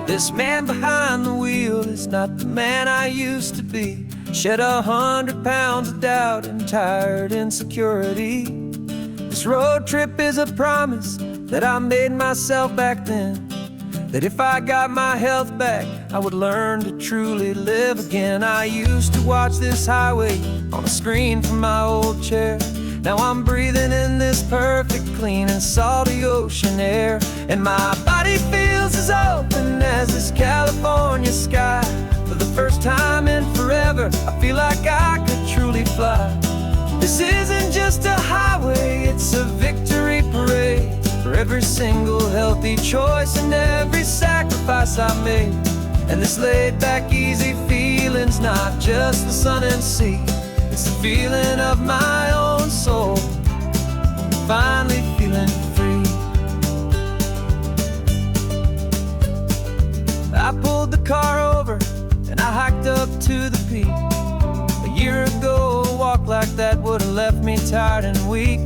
This man behind the wheel is not the man I used to be. Shed 100 pounds of doubt and tired insecurity. This road trip is a promise that I made myself back then, that if I got my health back, I would learn to truly live again. I used to watch this highway on a screen from my old chair. Now I'm breathing in this perfect, clean and salty ocean air. And my body feels as open as this California sky. For the first time in forever, I feel like I could truly fly. This isn't just a highway, it's a victory parade. For every single healthy choice and every sacrifice I made. And this laid back easy feeling's not just the sun and sea, it's the feeling of my own soul, finally feeling free. I pulled the car over and I hiked up to the peak. A year ago, a walk like that would have left me tired and weak.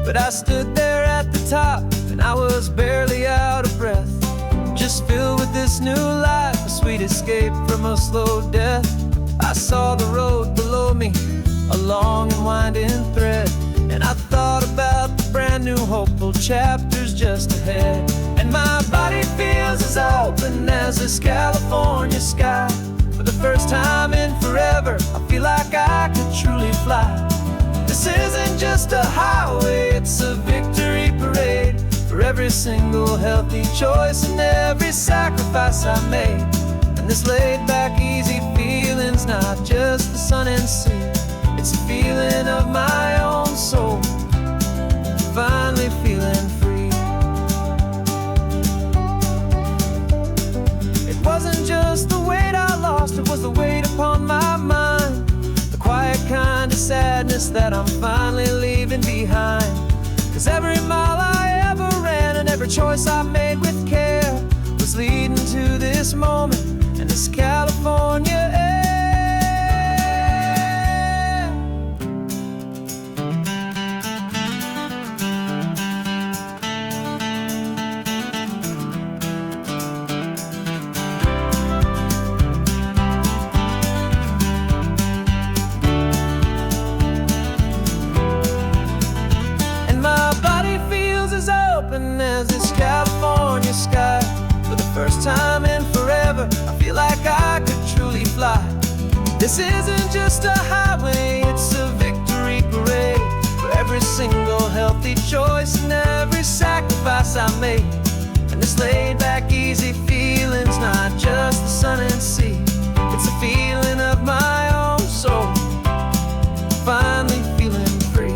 But I stood there at the top and I was barely out of breath, just filled with this new life, a sweet escape from a slow death. I saw the road below me, a long and winding thread, and I thought about the brand new hopeful chapters just ahead. And my body feels as open as this California sky. For the first time in forever, I feel like I could truly fly. This isn't just a highway, it's a victory parade. For every single healthy choice and every sacrifice I made. And this laid back easy feeling's not just the sun and sea, it's a feeling of my own soul, finally feeling free. It wasn't just the weight I lost, it was the weight upon my mind. The quiet kind of sadness that I'm finally leaving behind. 'Cause every mile I ever ran and every choice I made with care was leading to this moment and this California air. As this California sky. For the first time in forever, I feel like I could truly fly. This isn't just a highway, it's a victory parade. For every single healthy choice and every sacrifice I made. And this laid back easy feeling's not just the sun and sea, it's a feeling of my own soul, finally feeling free.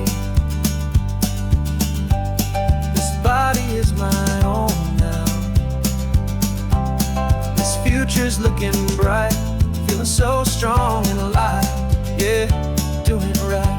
Body is my own now. This future's looking bright, feeling so strong and alive. Yeah, doing it right.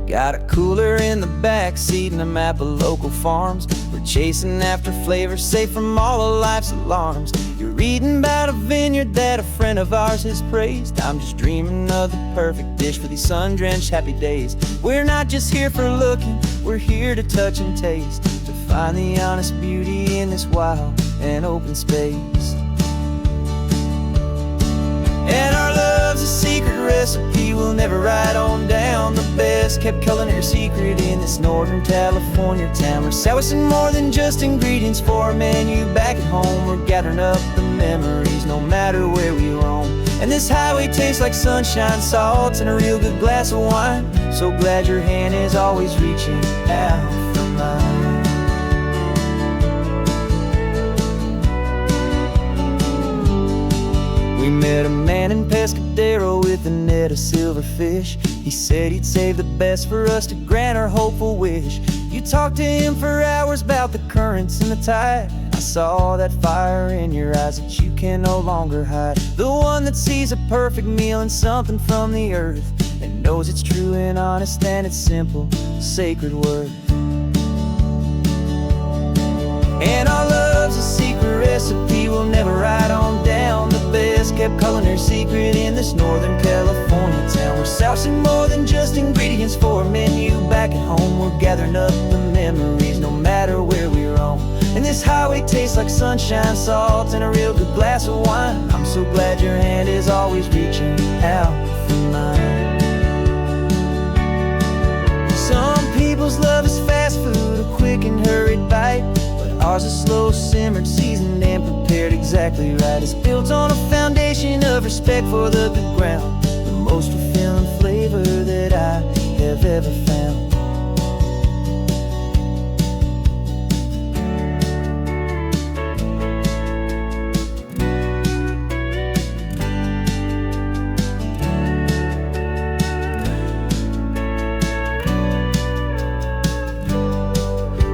Got a cooler in the back seat and a map of local farms. We're chasing after flavors safe from all of life's alarms. You're reading about a vineyard that a friend of ours has praised. I'm just dreaming of the perfect dish for these sun-drenched happy days. We're not just here for looking, we're here to touch and taste, to find the honest beauty in this wild and open space. And our love's a secret recipe we'll never write on down. The best kept culinary secret in this Northern California town. We're selling more than just ingredients for a menu back at home. We're gathering up the memories no matter where we roam. And this highway tastes like sunshine, salts, and a real good glass of wine. So glad your hand is always reaching out for mine. We met a man in Pescadero with a net of silverfish. He said he'd save the best for us to grant our hopeful wish. You talked to him for hours about the currents and the tide. I saw that fire in your eyes that you can no longer hide. The one that sees a perfect meal in something from the earth, and knows it's true and honest and it's simple, sacred worth. And our love's a secret recipe we'll never write on down. The best kept culinary secret in this Northern California town. We're sourcing more than just ingredients for a menu. Back at home we're gathering up the memories, no matter where we roam. And this highway tastes like sunshine, salt, and a real good glass of wine. I'm so glad your hand is always reaching out for mine. Some people's love is fast food, a quick and hurried bite, but ours is slow, simmered, seasoned, and prepared exactly right. It's built on a foundation of respect for the good ground, the most fulfilling flavor that I have ever found.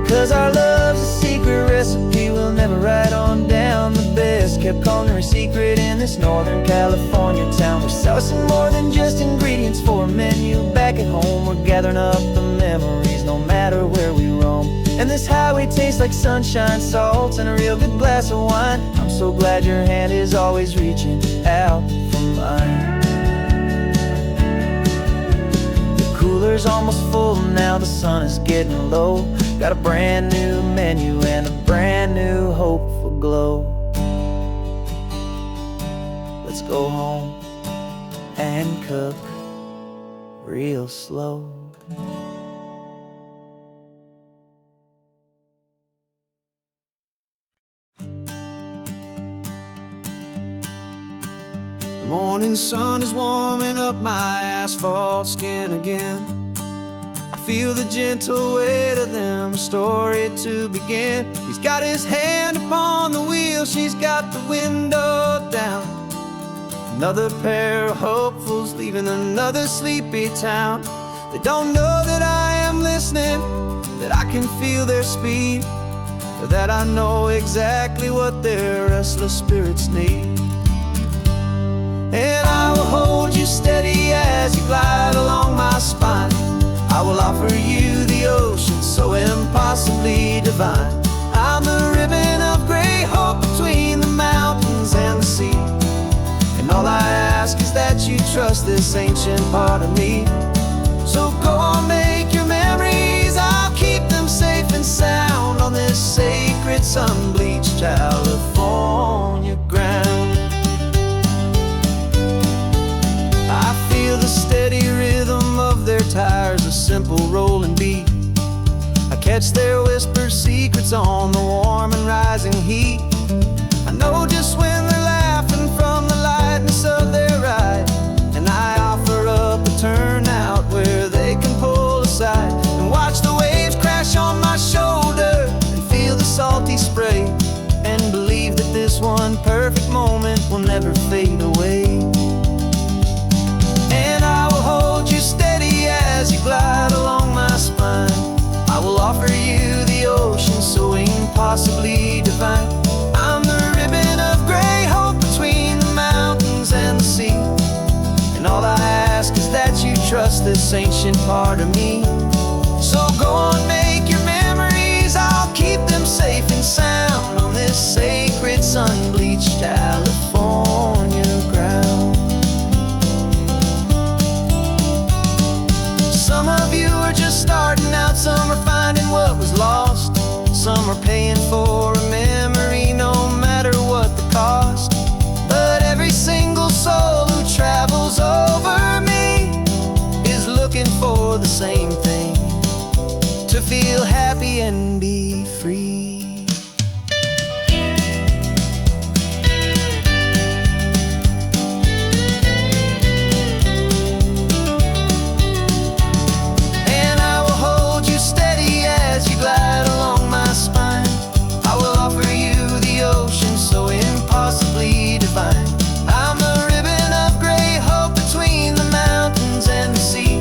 'Cause our love's a secret recipe we'll never write on down. The best kept culinary secret in this Northern California town. We're sourcing more than just ingredients for a menu. Back at home we're gathering up the memories, no matter where we roam. And this highway tastes like sunshine, salt, and a real good glass of wine. I'm so glad your hand is always reaching out for mine. The cooler's almost full now, the sun is getting low. Got a brand new menu and a brand new hopeful glow. Let's go home and cook real slow. The morning sun is warming up my asphalt skin again. Feel the gentle weight of them, a story to begin. He's got his hand upon the wheel, she's got the window down. Another pair of hopefuls leaving another sleepy town. They don't know that I am listening, that I can feel their speed, or that I know exactly what their restless spirits need. And I will hold you steady as you glide along my spine. I will offer you the ocean so impossibly divine. I'm the ribbon of gray hope between the mountains and the sea. And all I ask is that you trust this ancient part of me. So go on, make your memories, I'll keep them safe and sound on this sacred sun-bleached California ground. I feel the steady rhythm of their tires, a simple rolling beat. I catch their whispered secrets on the warm and rising heat. I know just when they're laughing from the lightness of their ride, and I offer up a turnout where they can pull aside and watch the waves crash on my shoulder and feel the salty spray, and believe that this one perfect moment will never fade away. As you glide along my spine, I will offer you the ocean so impossibly divine. I'm the ribbon of gray hope between the mountains and the sea. And all I ask is that you trust this ancient part of me. So go on, make your memories, I'll keep them safe and sound on this sacred sun-bleached California ground. Some of you are just starting out, some are finding what was lost, some are paying for a memory no matter what the cost. But every single soul who travels over me is looking for the same thing, to feel happy and be free. Glide along my spine, I will offer you the ocean so impossibly divine. I'm the ribbon of gray hope between the mountains and the sea.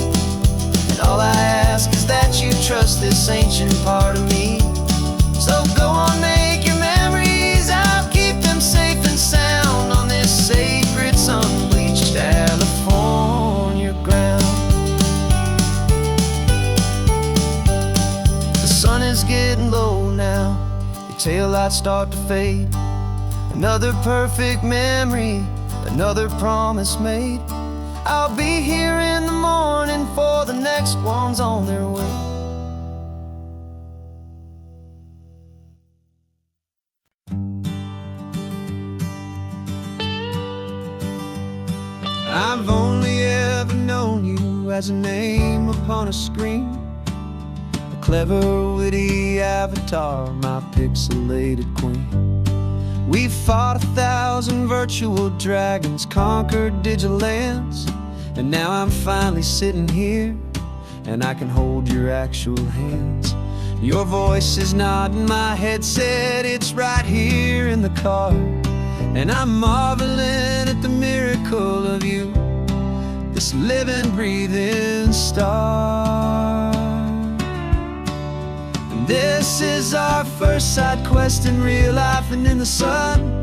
And all I ask is that you trust this ancient part of me. So is getting low now. Your taillights start to fade. Another perfect memory, another promise made. I'll be here in the morning for the next ones on their way. I've only ever known you as a name upon a screen, a clever, witty avatar, my pixelated queen. We fought 1,000 virtual dragons, conquered digital lands, and now I'm finally sitting here, and I can hold your actual hands. Your voice is not in my headset, it's right here in the car, and I'm marveling at the miracle of you, this living, breathing star. And this is our first side quest in real life and in the sun.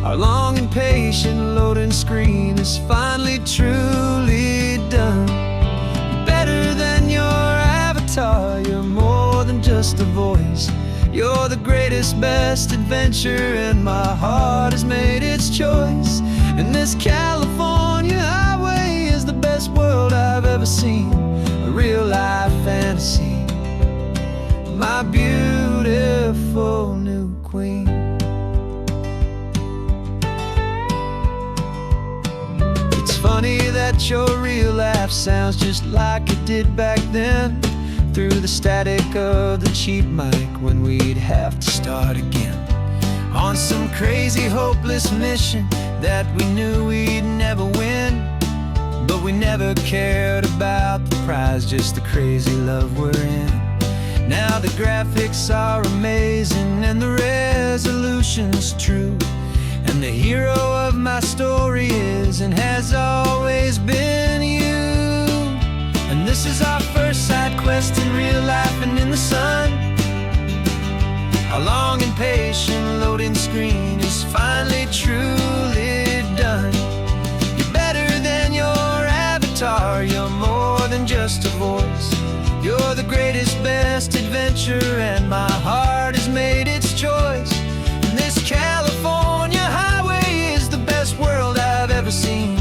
Our long and patient loading screen is finally truly done. You're better than your avatar, you're more than just a voice. You're the greatest, best adventure, and my heart has made its choice. And this California highway is the best world I've ever seen, a real life fantasy, my beautiful new queen. It's funny that your real life sounds just like it did back then, through the static of the cheap mic when we'd have to start again, on some crazy hopeless mission that we knew we'd never win. But we never cared about the prize, just the crazy love we're in. Now the graphics are amazing and the resolution's true, and the hero of my story is and has always been you. And this is our first side quest in real life and in the sun. Our long and patient loading screen is finally truly done. You're better than your avatar, you're more than just a voice. You're the greatest, best adventure, and my heart has made its choice. And this California highway is the best world I've ever seen,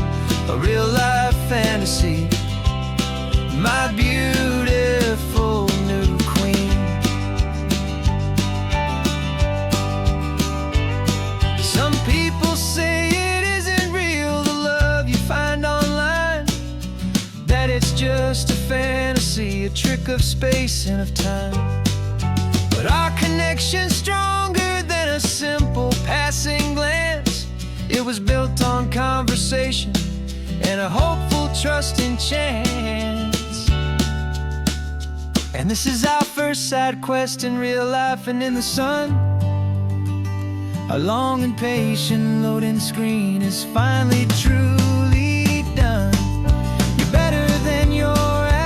a real life fantasy, my beautiful new queen. Some people say it isn't real, the love you find online, that it's just a fantasy, a trick of space and of time. But our connection's stronger than a simple passing glance. It was built on conversation and a hopeful, trusting chance. And this is our first side quest in real life and in the sun. Our long and patient loading screen is finally truly done. You're better than your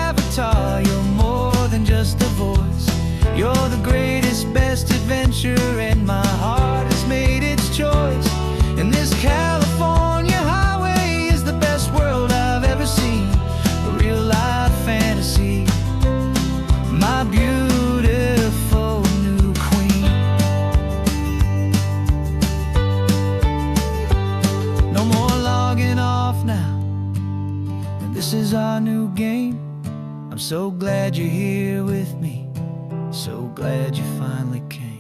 avatar, you're more than just a voice. You're the greatest, best adventure, and my heart has made its choice. And this California highway is the best world I've ever seen, a real life fantasy, my beautiful new queen. No more logging off now, and this is our new game. I'm so glad you're here with me, so glad you finally came.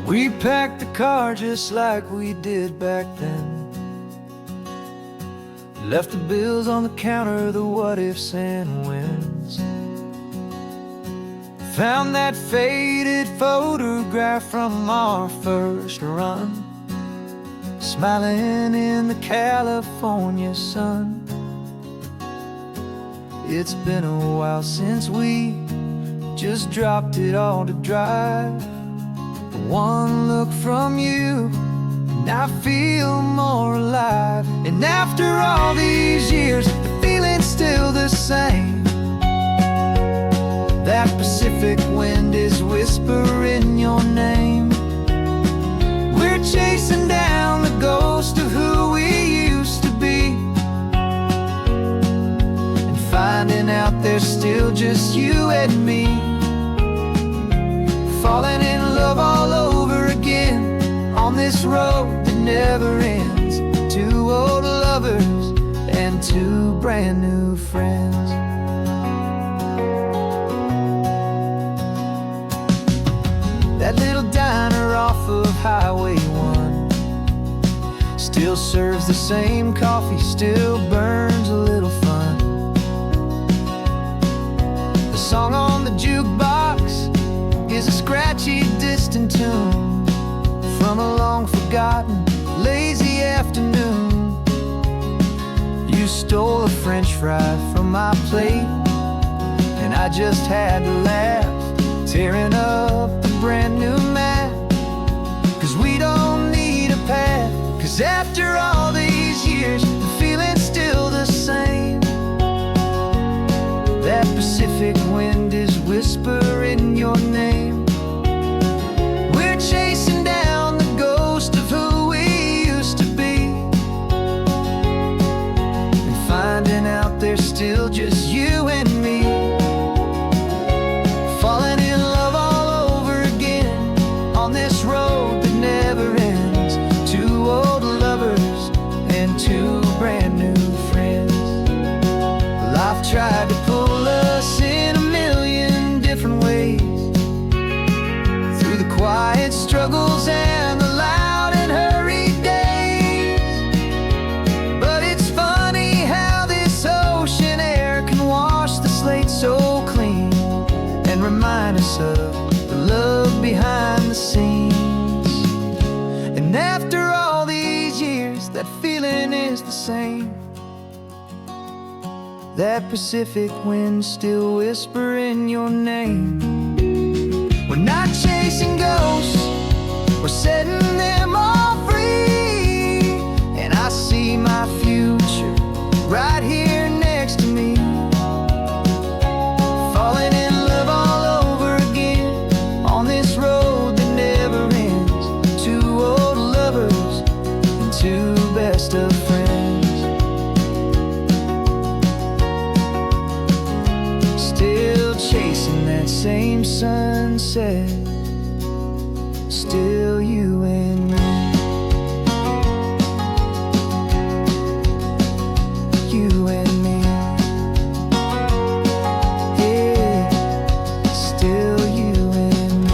We packed the car just like we did back then, left the bills on the counter, the what ifs and whens. Found that faded photograph from our first run, smiling in the California sun. It's been a while since we just dropped it all to drive. One look from you and I feel more alive. And after all these years, the feeling's still the same. Pacific wind is whispering your name. We're chasing down the ghost of who we used to be, and finding out there's still just you and me. Falling in love all over again on this road that never ends. Two old lovers and two brand new friends. That little diner off of Highway 1 still serves the same coffee, still burns a little fun. The song on the jukebox is a scratchy, distant tune from a long-forgotten, lazy afternoon. You stole a French fry from my plate, and I just had to laugh, tearing up the brand new map. 'Cause we don't need a path, 'cause after all these years, the feeling's still the same. That Pacific wind is whispering your name. We're chasing down the ghost of who we used to be, and finding out there's still just you and me. Falling in love all over again on this road that never ends. Two old lovers and two brand new friends. Life tried to pull us in a million different ways, through the quiet struggles and the loud and hurried days. But it's funny how this ocean air can wash the slate so clean, and remind us of the love behind the scenes. And after all these years, that feeling is the same. That Pacific wind still whispering your name. We're not chasing ghosts, we're setting them all free. And I see my future right here next to me. Falling in love all over again on this road that never ends. Two old lovers and two best of friends. Still chasing that same sunset, still you and me. You and me. Yeah, still you and me.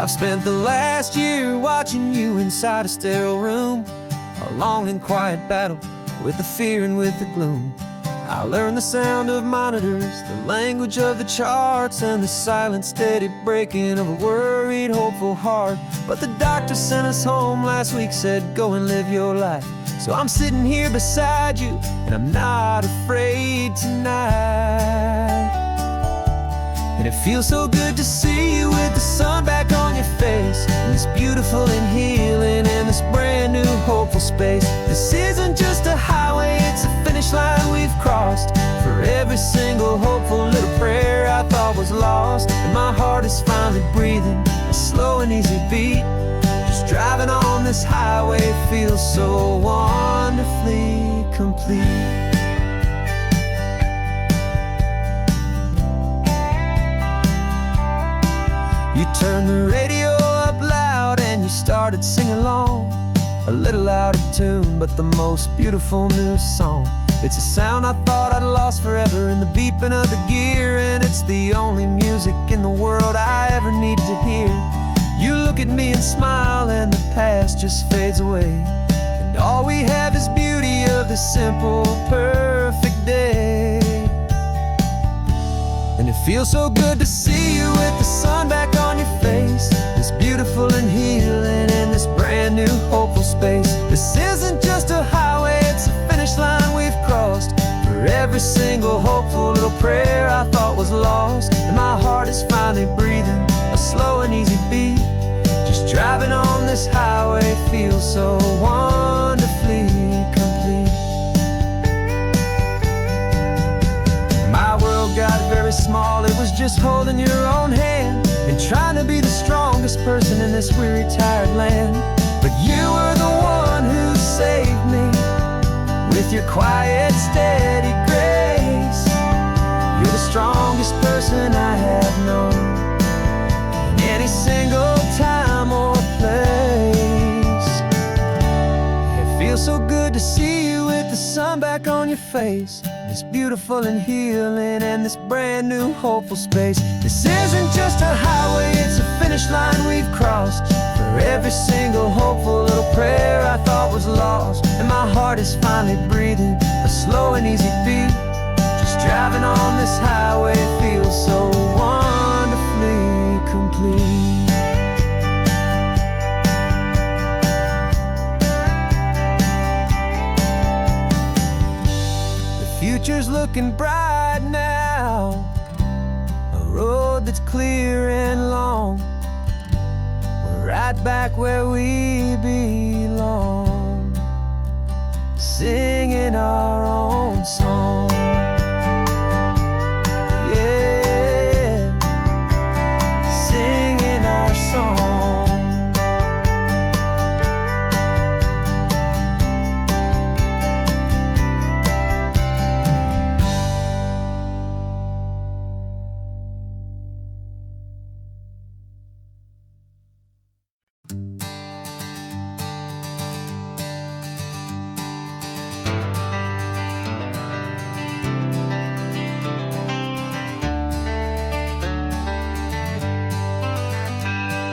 I've spent the last year watching you inside a sterile room, a long and quiet battle with the fear and with the gloom. I learned the sound of monitors, the language of the charts, and the silent, steady breaking of a worried, hopeful heart. But the doctor sent us home last week, said, go and live your life. So I'm sitting here beside you, and I'm not afraid tonight. And it feels so good to see you with the sun back on your face, and this beautiful and healing in this brand new hopeful space. This isn't just a highway, it's a finish line we've crossed. For every single hopeful little prayer I thought was lost, and my heart is finally breathing a slow and easy beat. Just driving on this highway feels so wonderfully complete. You turned the radio up loud and you started singing along, a little out of tune, but the most beautiful new song. It's a sound I thought I'd lost forever in the beeping of the gear, and it's the only music in the world I ever need to hear. You look at me and smile, and the past just fades away, and all we have is beauty of this simple, perfect day. And it feels so good to see you with the sun back on your face, this beautiful and healing in this brand new hopeful space. This isn't just a highway, it's a finish line we've crossed. every single hopeful little prayer I thought was lost. And my heart is finally breathing a slow and easy beat. Just driving on this highway feels so wonderfully complete. My world got very small, it was just holding your own hand and trying to be the strongest person in this weary, tired land. But you were the one who saved me with your quiet, steady grace. You're the strongest person I have known in any single time or place. It feels so good to see you with the sun back on your face. It's beautiful and healing and this brand new hopeful space. This isn't just a highway, it's a finish line we've crossed. For every single hopeful little prayer I thought was lost. And my heart is finally breathing a slow and easy beat. Just driving on this highway feels so wonderfully complete. Future's looking bright now, a road that's clear and long. We're right back where we belong, singing our own song. Yeah, singing our song.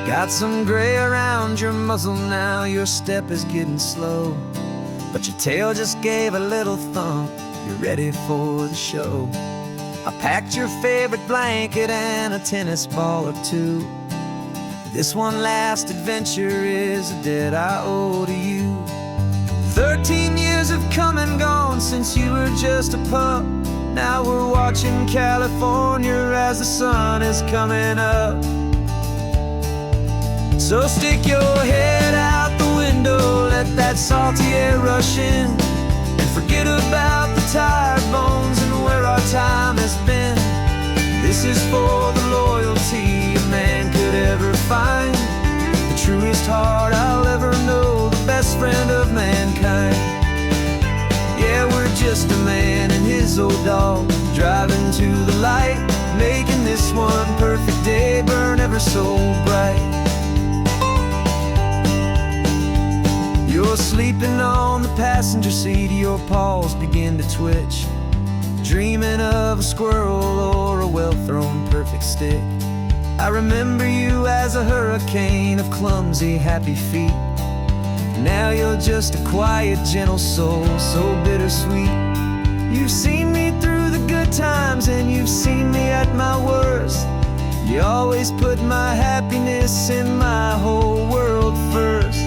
Got some gray around your muzzle now, your step is getting slow, but your tail just gave a little thump, you're ready for the show. I packed your favorite blanket and a tennis ball or two. This one last adventure is a debt I owe to you. 13 years have come and gone since you were just a pup. Now we're watching California as the sun is coming up. So stick your head out the window, let that salty air rush in, and forget about the tired bones and where our time has been. This is for the loyalty a man could ever find, the truest heart I'll ever know, the best friend of mankind. Yeah, we're just a man and his old dog, driving to the light, making this one perfect day burn ever so bright. You're sleeping on the passenger seat, your paws begin to twitch, dreaming of a squirrel or a well-thrown perfect stick. I remember you as a hurricane of clumsy, happy feet. Now you're just a quiet, gentle soul, so bittersweet. You've seen me through the good times and you've seen me at my worst. You always put my happiness and my whole world first.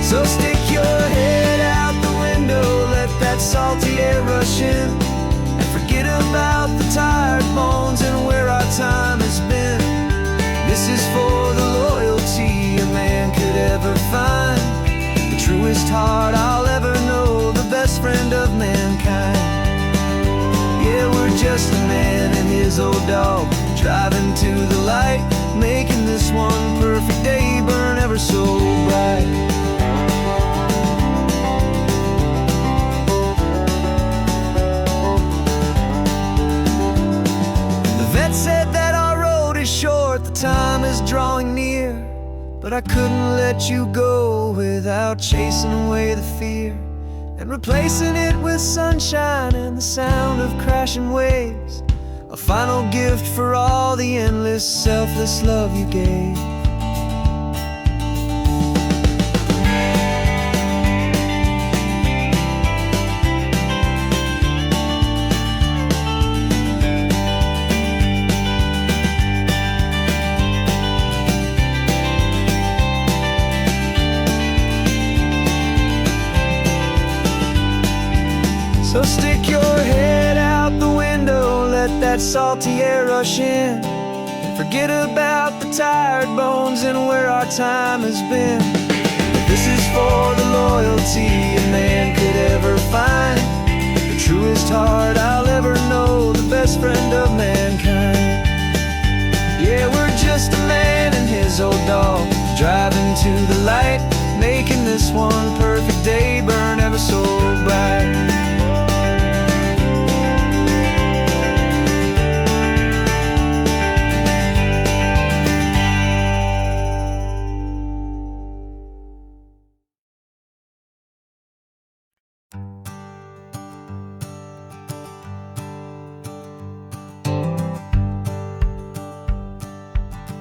So stick your head out the window, let that salty air rush in, and forget about the tired bones and where our time has been. This is for the loyalty a man could ever find, the truest heart I'll ever know, the best friend of mankind. Yeah, we're just a man and his old dog, driving to the light, making this one perfect day burn ever so bright. Said that our road is short, the time is drawing near, but I couldn't let you go without chasing away the fear and replacing it with sunshine and the sound of crashing waves, a final gift for all the endless, selfless love you gave. So stick your head out the window, let that salty air rush in, and forget about the tired bones and where our time has been. This is for the loyalty a man could ever find, the truest heart I'll ever know, the best friend of mankind. Yeah, we're just a man and his old dog, driving to the light, making this one perfect day burn ever so bright.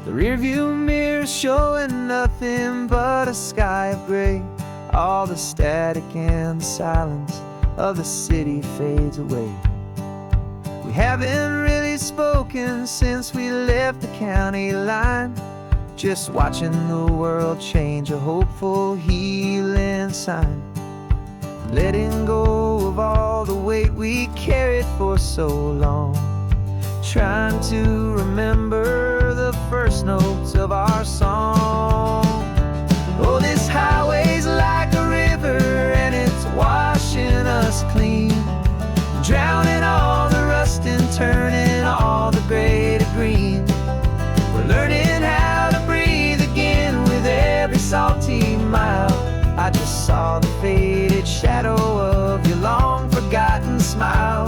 The rearview mirror's showing nothing but a sky of gray. All the static and the silence of the city fades away. We haven't really spoken since we left the county line, just watching the world change, a hopeful healing sign. Letting go of all the weight we carried for so long, trying to remember the first notes of our song. Oh, this highway's like a river and it's washing us clean, drowning all the rust and turning all the gray to green. We're learning how to breathe again with every salty mile. I just saw the faded shadow of your long forgotten smile,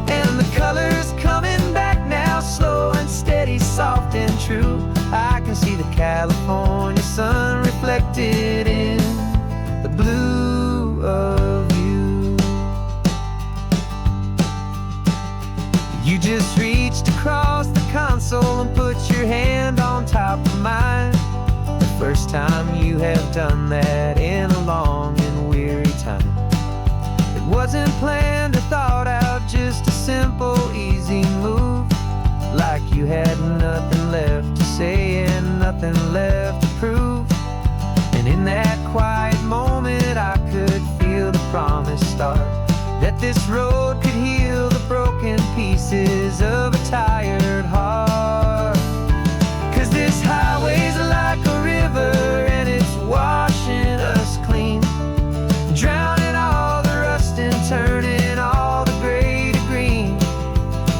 and the colors coming back now, slow and steady, soft and true. I can see the California sun reflected in the blue of you. You just reached across the console and put your hand on top of mine. The first time you have done that in a long and weary time. It wasn't planned or thought out, just a simple, easy move. Like you had nothing left to say and nothing left to prove. And in that quiet moment I could feel the promise start, that this road could heal the broken pieces of a tired heart. 'Cause this highway's like a river and it's washing us clean, drowning all the rust and turning all the gray to green.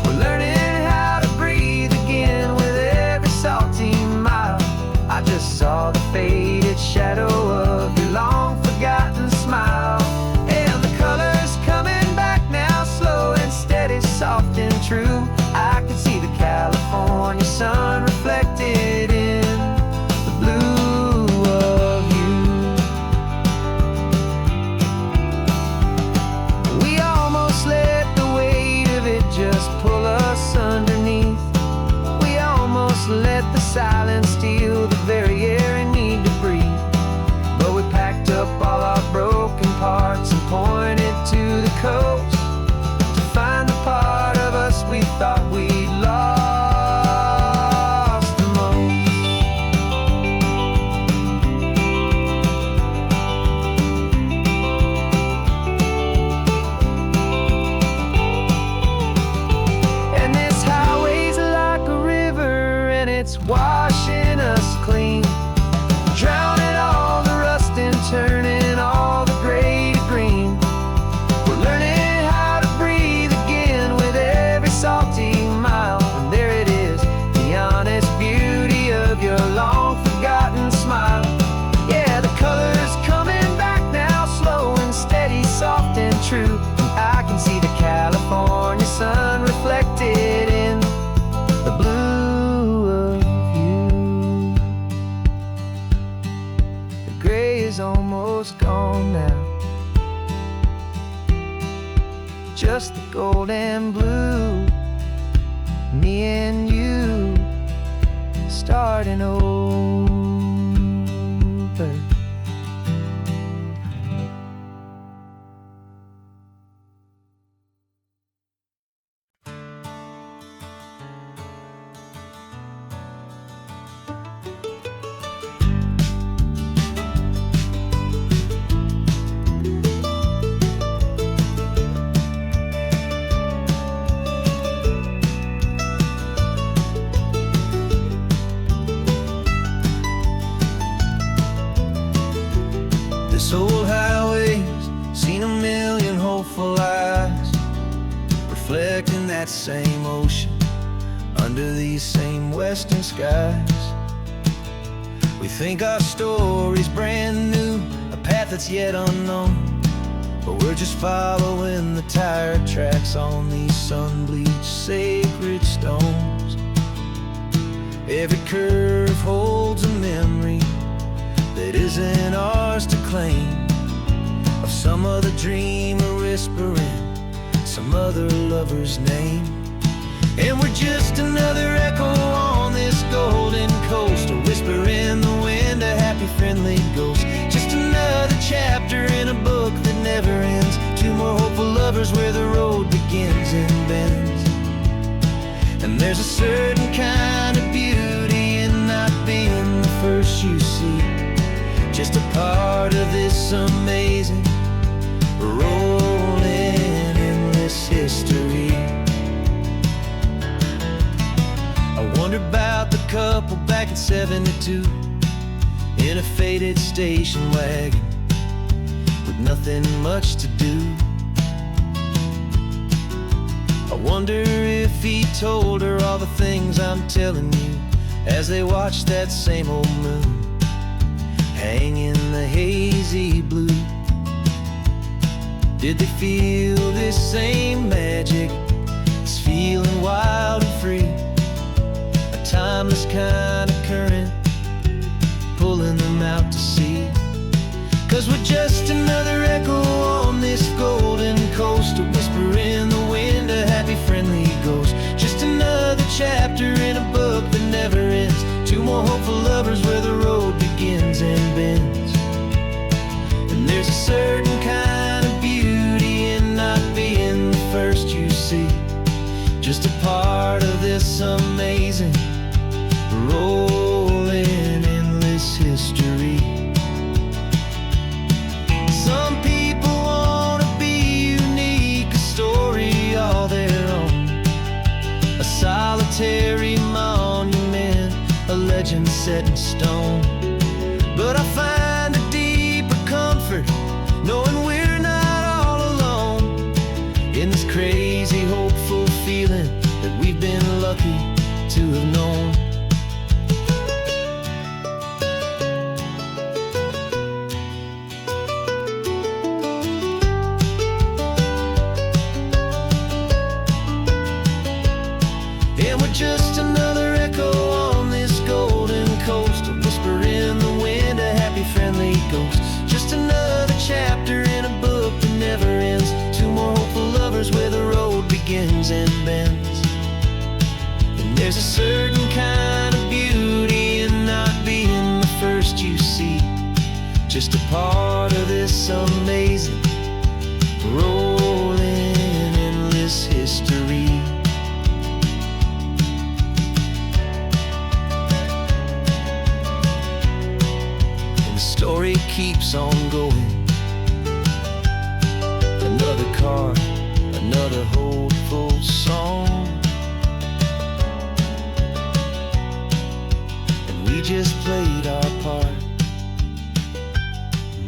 We're learning how to breathe again with every salty mile. I just saw the faded shadow of your long forgotten smile, and the colors coming back now, slow and steady, soft and true. I can see the California sun reflected in the blue of you. We almost let the weight of it just pull us underneath. We almost let the silence steal the very air we need to breathe. But we packed up all our broken parts and pointed to the coast to find the part of us we thought we'd lost the most. And this highway's like a river and it's washing us clean, drowning all the rust and turning all the gray to green. We're learning how to breathe again with every salty mile. And there it is, the honest beauty of your long forgotten smile. Yeah, the colors coming back now, slow and steady, soft and true. I can see the California sun reflected in the blue of you. The gray is almost gone now, just the gold and blue. Me and you starting over. little eyes, reflecting that same ocean under these same western skies. We think our story's brand new, a path that's yet unknown, but we're just following the tire tracks on these sun-bleached sacred stones. Every curve holds a memory that isn't ours to claim, of some other dreamer whispering some other lover's name. And we're just another echo on this golden coast, a whisper in the wind, a happy friendly ghost. Just another chapter in a book that never ends, two more hopeful lovers where the road begins and bends. And there's a certain kind of beauty in not being the first you see, just a part of this amazing rolling endless history. I wonder about the couple back in '72 in a faded station wagon with nothing much to do. I wonder if he told her all the things I'm telling you as they watched that same old moon hang in the hazy blue. Did they feel this same magic, this feeling wild and free, a timeless kind of current pulling them out to sea? 'Cause we're just another echo on this golden coast, a whisper in the wind, a happy friendly ghost. Just another chapter in a book that never ends, two more hopeful lovers where the road begins and bends. And there's a certain kind of beauty in not being the first you see, just a part of this amazing rolling endless history. Some people want to be unique, a story all their own, a solitary monument, a legend set in stone. But I find a deeper comfort knowing we're not all alone in this crazy hopeful feeling that we've been lucky to have known. And we're just another echo on this golden coast, a whisper in the wind, a happy friendly ghost. Just another chapter in a book that never ends, two more hopeful lovers where the road begins and bends. And there's a certain kind of beauty in not being the first you see, just a part of this amazing rolling endless history. Story keeps on going, another card, another hopeful song, and we just played our part,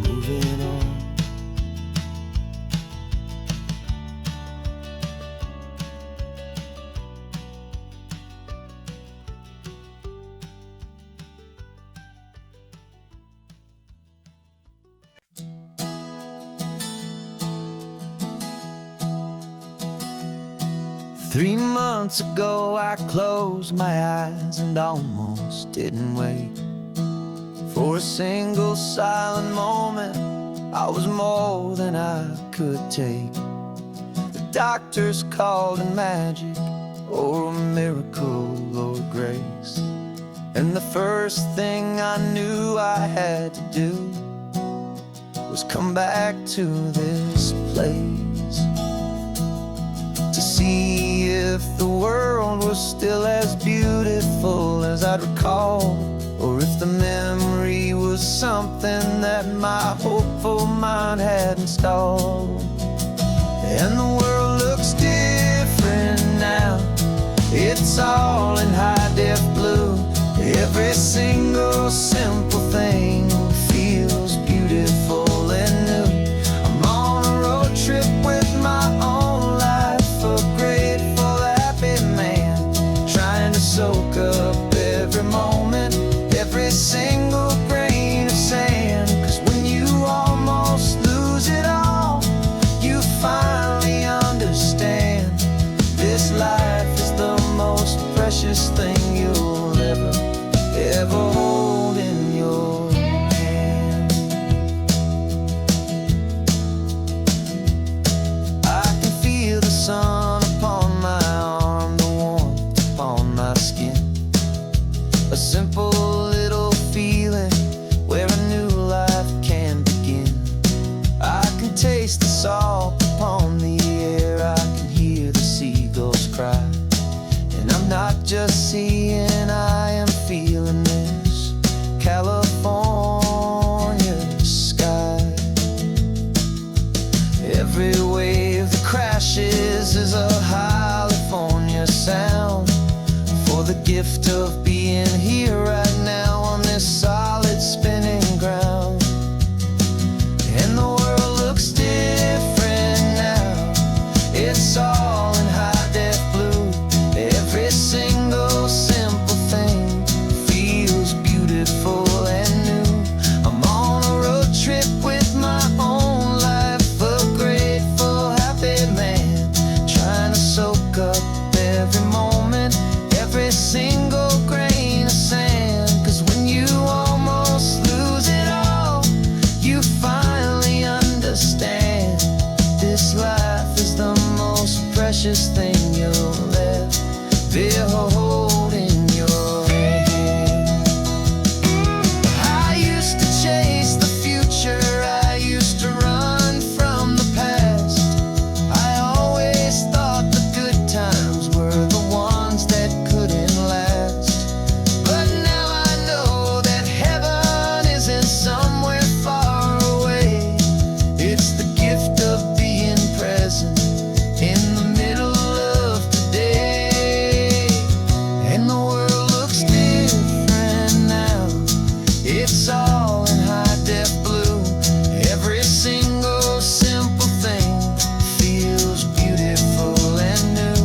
moving on. Three months ago I closed my eyes and almost didn't wake. For a single silent moment I was more than I could take. The doctors called it magic, or a miracle, or grace. And the first thing I knew I had to do was come back to this place, to see if the world was still as beautiful as I'd recall, or if the memory was something that my hopeful mind had installed. And the world looks different now, it's all in high-def blue. Every single simple thing feels beautiful and new. I'm on a road trip with my gift of being here right now on this solid spinning ground. And the world looks different now. It's all in high def blue. Every single simple thing feels beautiful and new. I'm on a road trip with my own life, a grateful, happy man, trying to soak up every moment, every single grain of sand. 'Cause when you almost lose it all, you finally understand this life is the most precious thing you'll ever hold in your hand. I used to chase the future, I used to run from the past. I always thought the good times were the ones that couldn't last. But now I know that heaven isn't somewhere far away. It's the gift of being present in the middle of today. And the world looks different now. It's all in high def blue. Every single simple thing feels beautiful and new.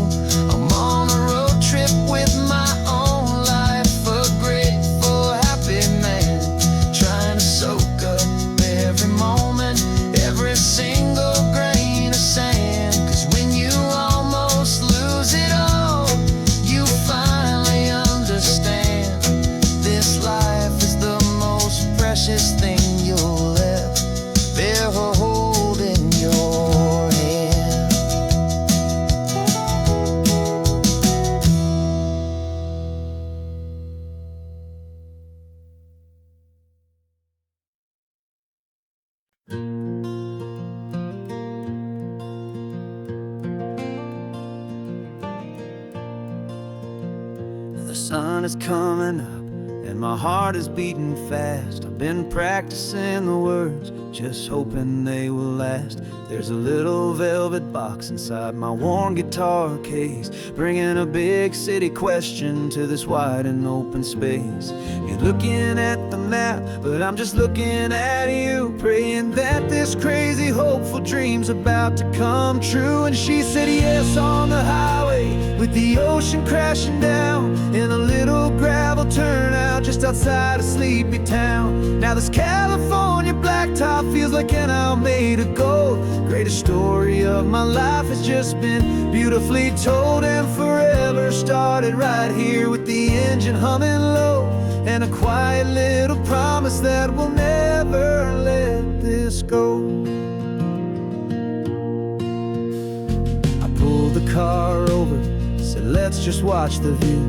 I'm on a road trip with my own life, a grateful, happy man, trying to soak up every moment, every single grain of sand. 'Cause when you almost lose it all, you finally understand this life is the most precious thing you'll ever hold in your hand. The sun is coming up and my heart is beating fast. I've been practicing the words, just hoping they will last. There's a little velvet box inside my worn guitar case, bringing a big city question to this wide and open space. You're looking at the map, but I'm just looking at you, praying that this crazy hopeful dream's about to come true. And she said yes on the highway with the ocean crashing down in a little gravel turnout just outside a sleepy town. Now this California blacktop feels like an hour made of gold. Greatest story of my life has just been beautifully told, and forever started right here with the engine humming low, and a quiet little promise that we'll never let this go. I pulled the car over, said let's just watch the view.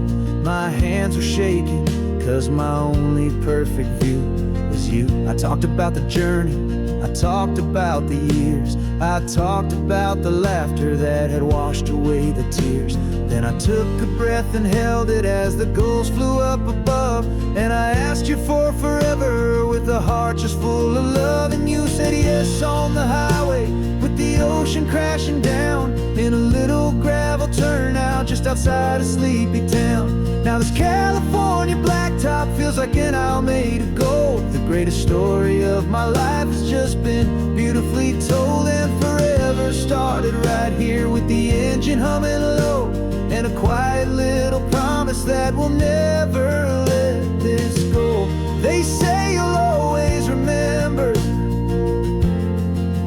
My hands were shaking, 'cause my only perfect view was you. I talked about the journey, I talked about the years, I talked about the laughter that had washed away the tears. Then I took a breath and held it as the gulls flew up above, and I asked you for forever with a heart just full of love. And you said yes on the highway with the ocean crashing down in a little gravel turnout just outside a sleepy town. Now this California blacktop feels like an hour made of gold. The greatest story of my life has just been beautifully told, and forever started right here with the engine humming low, and a quiet little promise that we'll never let this go. They say you'll always remember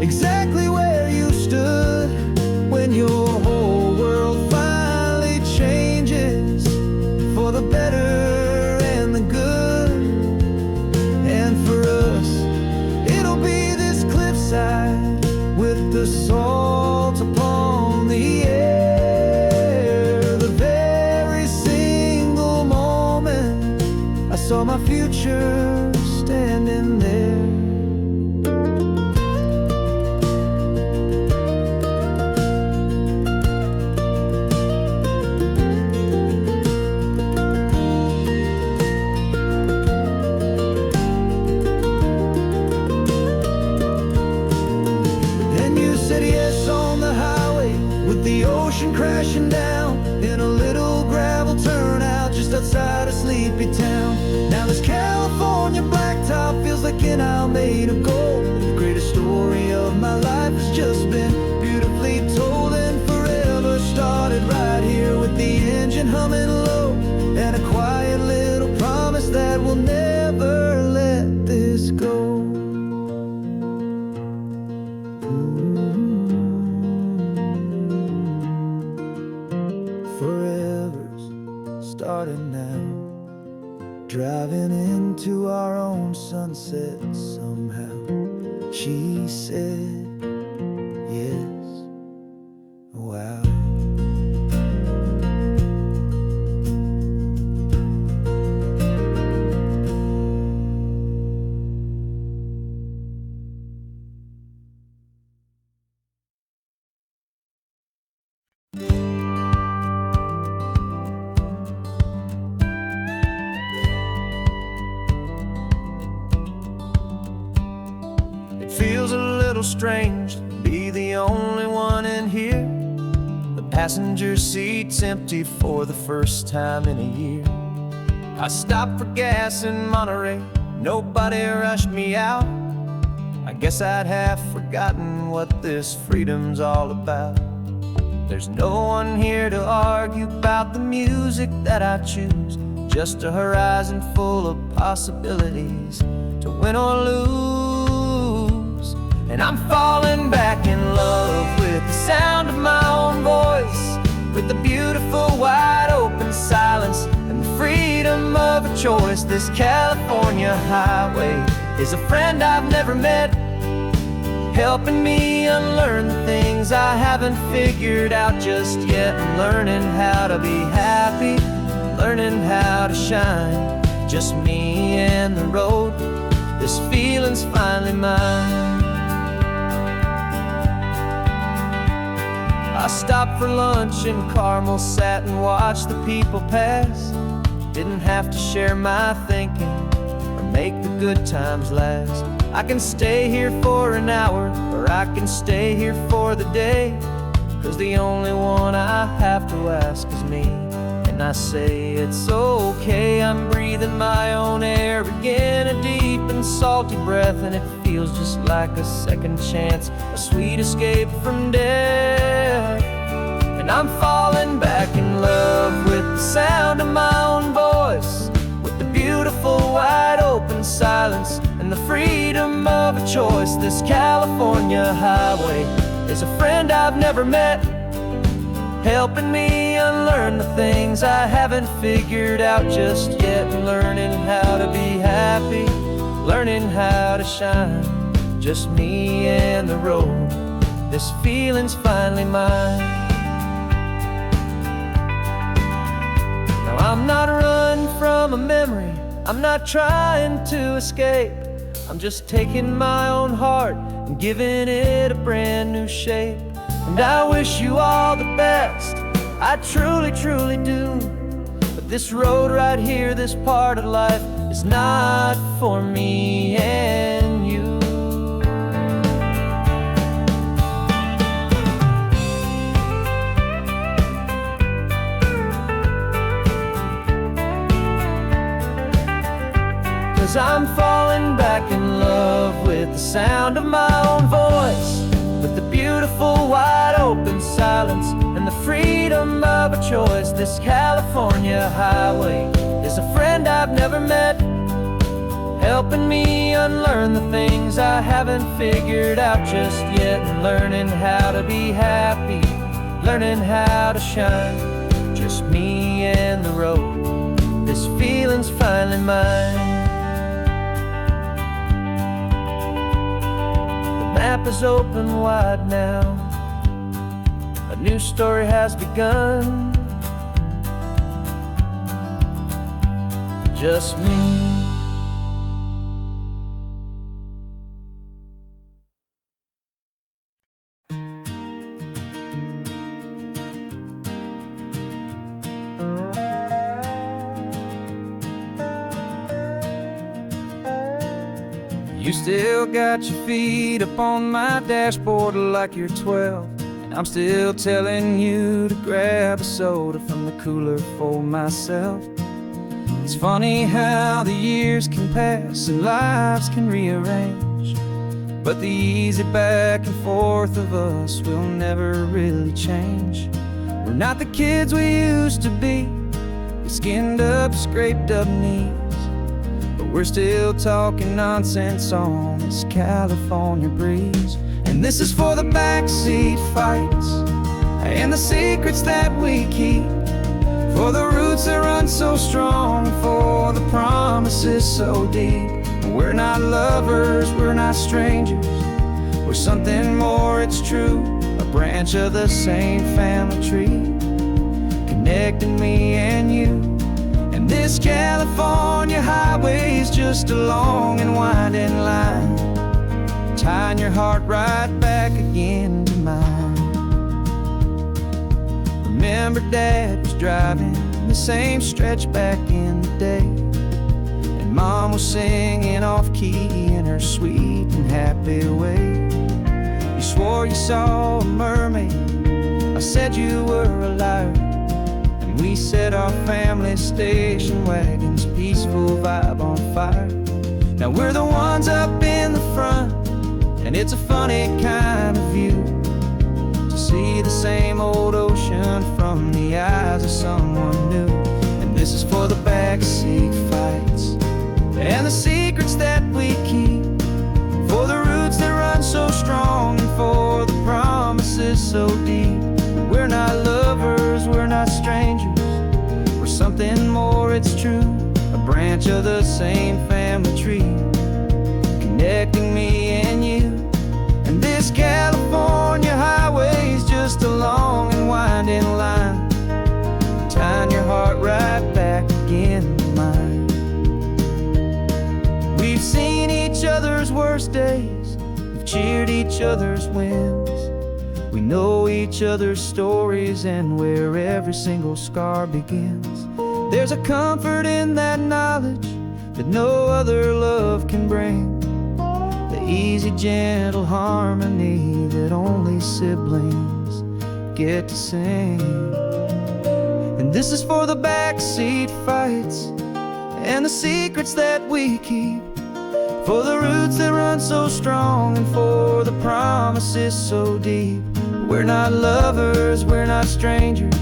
exactly where you stood when your whole world finally changes for the better and the good. And for us, it'll be this cliffside with the salt upon the air. The very single moment I saw my future standing there. Crashing down in a little gravel turnout just outside sleepy town. Now this California blacktop feels like an isle made of gold. The greatest story of my life has just been beautifully told, and forever started right here with the engine humming low, and a quiet little promise that we'll never let this go. Forever's starting now, driving into our own sunset somehow. She said, yes, wow. Feels a little strange to be the only one in here. The passenger seat's empty for the first time in a year. I stopped for gas in Monterey, nobody rushed me out. I guess I'd half forgotten what this freedom's all about. There's no one here to argue about the music that I choose, just a horizon full of possibilities to win or lose. And I'm falling back in love with the sound of my own voice, with the beautiful wide open silence and the freedom of a choice. This California highway is a friend I've never met, helping me unlearn the things I haven't figured out just yet. I'm learning how to be happy, learning how to shine, just me and the road. This feeling's finally mine. I stopped for lunch in Carmel, sat and watched the people pass. Didn't have to share my thinking or make the good times last. I can stay here for an hour, or I can stay here for the day, 'cause the only one I have to ask is me. And I say it's okay, I'm breathing my own air again, a deep and salty breath, and it feels just like a second chance, a sweet escape from death. And I'm falling back in love with the sound of my own voice, with the beautiful wide open silence and the freedom of a choice. This California highway is a friend I've never met, helping me unlearn the things I haven't figured out just yet. Learning how to be happy, learning how to shine, just me and the road. This feeling's finally mine. Now I'm not running from a memory, I'm not trying to escape. I'm just taking my own heart and giving it a brand new shape. And I wish you all the best, I truly, truly do. But this road right here, this part of life, is not for me and you. 'Cause I'm falling back in love with the sound of my own voice, with the beautiful wide open silence and the freedom of a choice. This California highway is a friend I've never met, helping me unlearn the things I haven't figured out just yet. And learning how to be happy, learning how to shine, just me and the road. This feeling's finally mine. The map is open wide now, a new story has begun, just me. You still got your feet up on my dashboard like you're 12, and I'm still telling you to grab a soda from the cooler for myself. It's funny how the years can pass and lives can rearrange, but the easy back and forth of us will never really change. We're not the kids we used to be, with skinned up, scraped up knees, but we're still talking nonsense on this California breeze. And this is for the backseat fights and the secrets that we keep, for the roots that run so strong, for the promises so deep. We're not lovers, we're not strangers, we're something more, it's true. A branch of the same family tree, connecting me and you. And this California highway is just a long and winding line, tying your heart right back again to mine. Remember Dad was driving the same stretch back in the day, and Mom was singing off-key in her sweet and happy way. You swore you saw a mermaid, I said you were a liar, and we set our family station wagon's peaceful vibe on fire. Now we're the ones up in the front, and it's a funny kind of view to see the same old ocean from the eyes of someone new. And this is for the backseat fights and the secrets that we keep, for the roots that run so strong and for the promises so deep. We're not lovers, we're not strangers, we're something more, it's true. A branch of the same family tree, connecting me and you. And this California highway is just a long and winding line, tying your heart right back again to mine. We've seen each other's worst days, we've cheered each other's wins, we know each other's stories and where every single scar begins. There's a comfort in that knowledge that no other love can bring, the easy, gentle harmony that only siblings get to sing. And this is for the backseat fights and the secrets that we keep, for the roots that run so strong and for the promises so deep. We're not lovers, we're not strangers,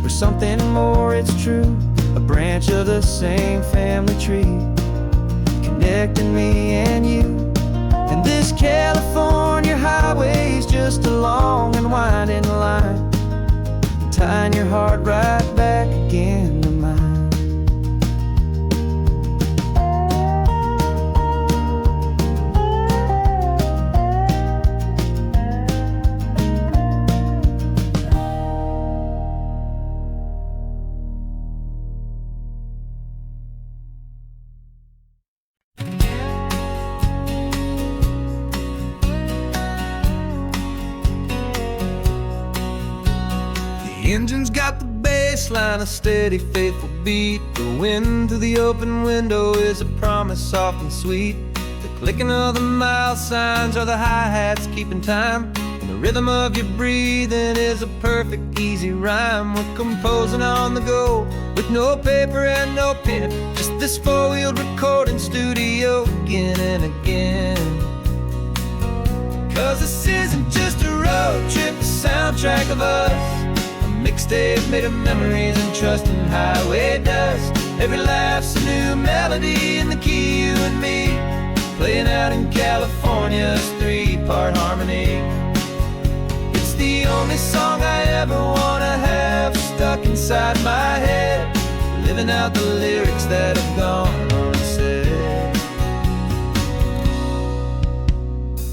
we're something more, it's true. A branch of the same family tree, connecting me and you. And this California highway is just a long and winding line, tying your heart right back again to mine. The engine's got the bass line, a steady, faithful beat. The wind through the open window is a promise soft and sweet. The clicking of the mile signs are the hi-hats keeping time, and the rhythm of your breathing is a perfect, easy rhyme. We're composing on the go with no paper and no pen, just this four-wheeled recording studio again and again. 'Cause this isn't just a road trip, the soundtrack of us, mixtape made of memories and trust in highway dust. Every laugh's a new melody in the key, you and me, playing out in California's three-part harmony. It's the only song I ever wanna have stuck inside my head, living out the lyrics that have gone unsaid.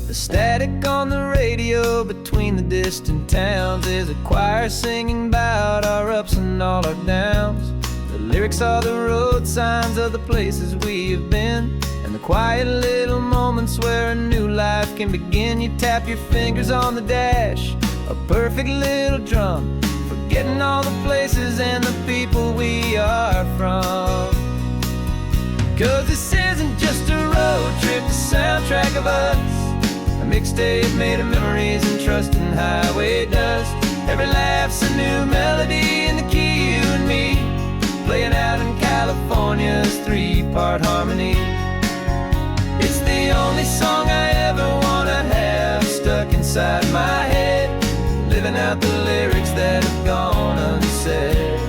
The static on the radio between the distant towns is a choir singing about our ups and all our downs. The lyrics are the road signs of the places we have been, and the quiet little moments where a new life can begin. You tap your fingers on the dash, a perfect little drum, forgetting all the places and the people we are from. 'Cause this isn't just a road trip, the soundtrack of us, a mixtape made of memories and trust in highway dust. Every laugh's a new melody in the key, you and me, playing out in California this three-part harmony. It's the only song I ever wanna have stuck inside my head, living out the lyrics that have gone unsaid.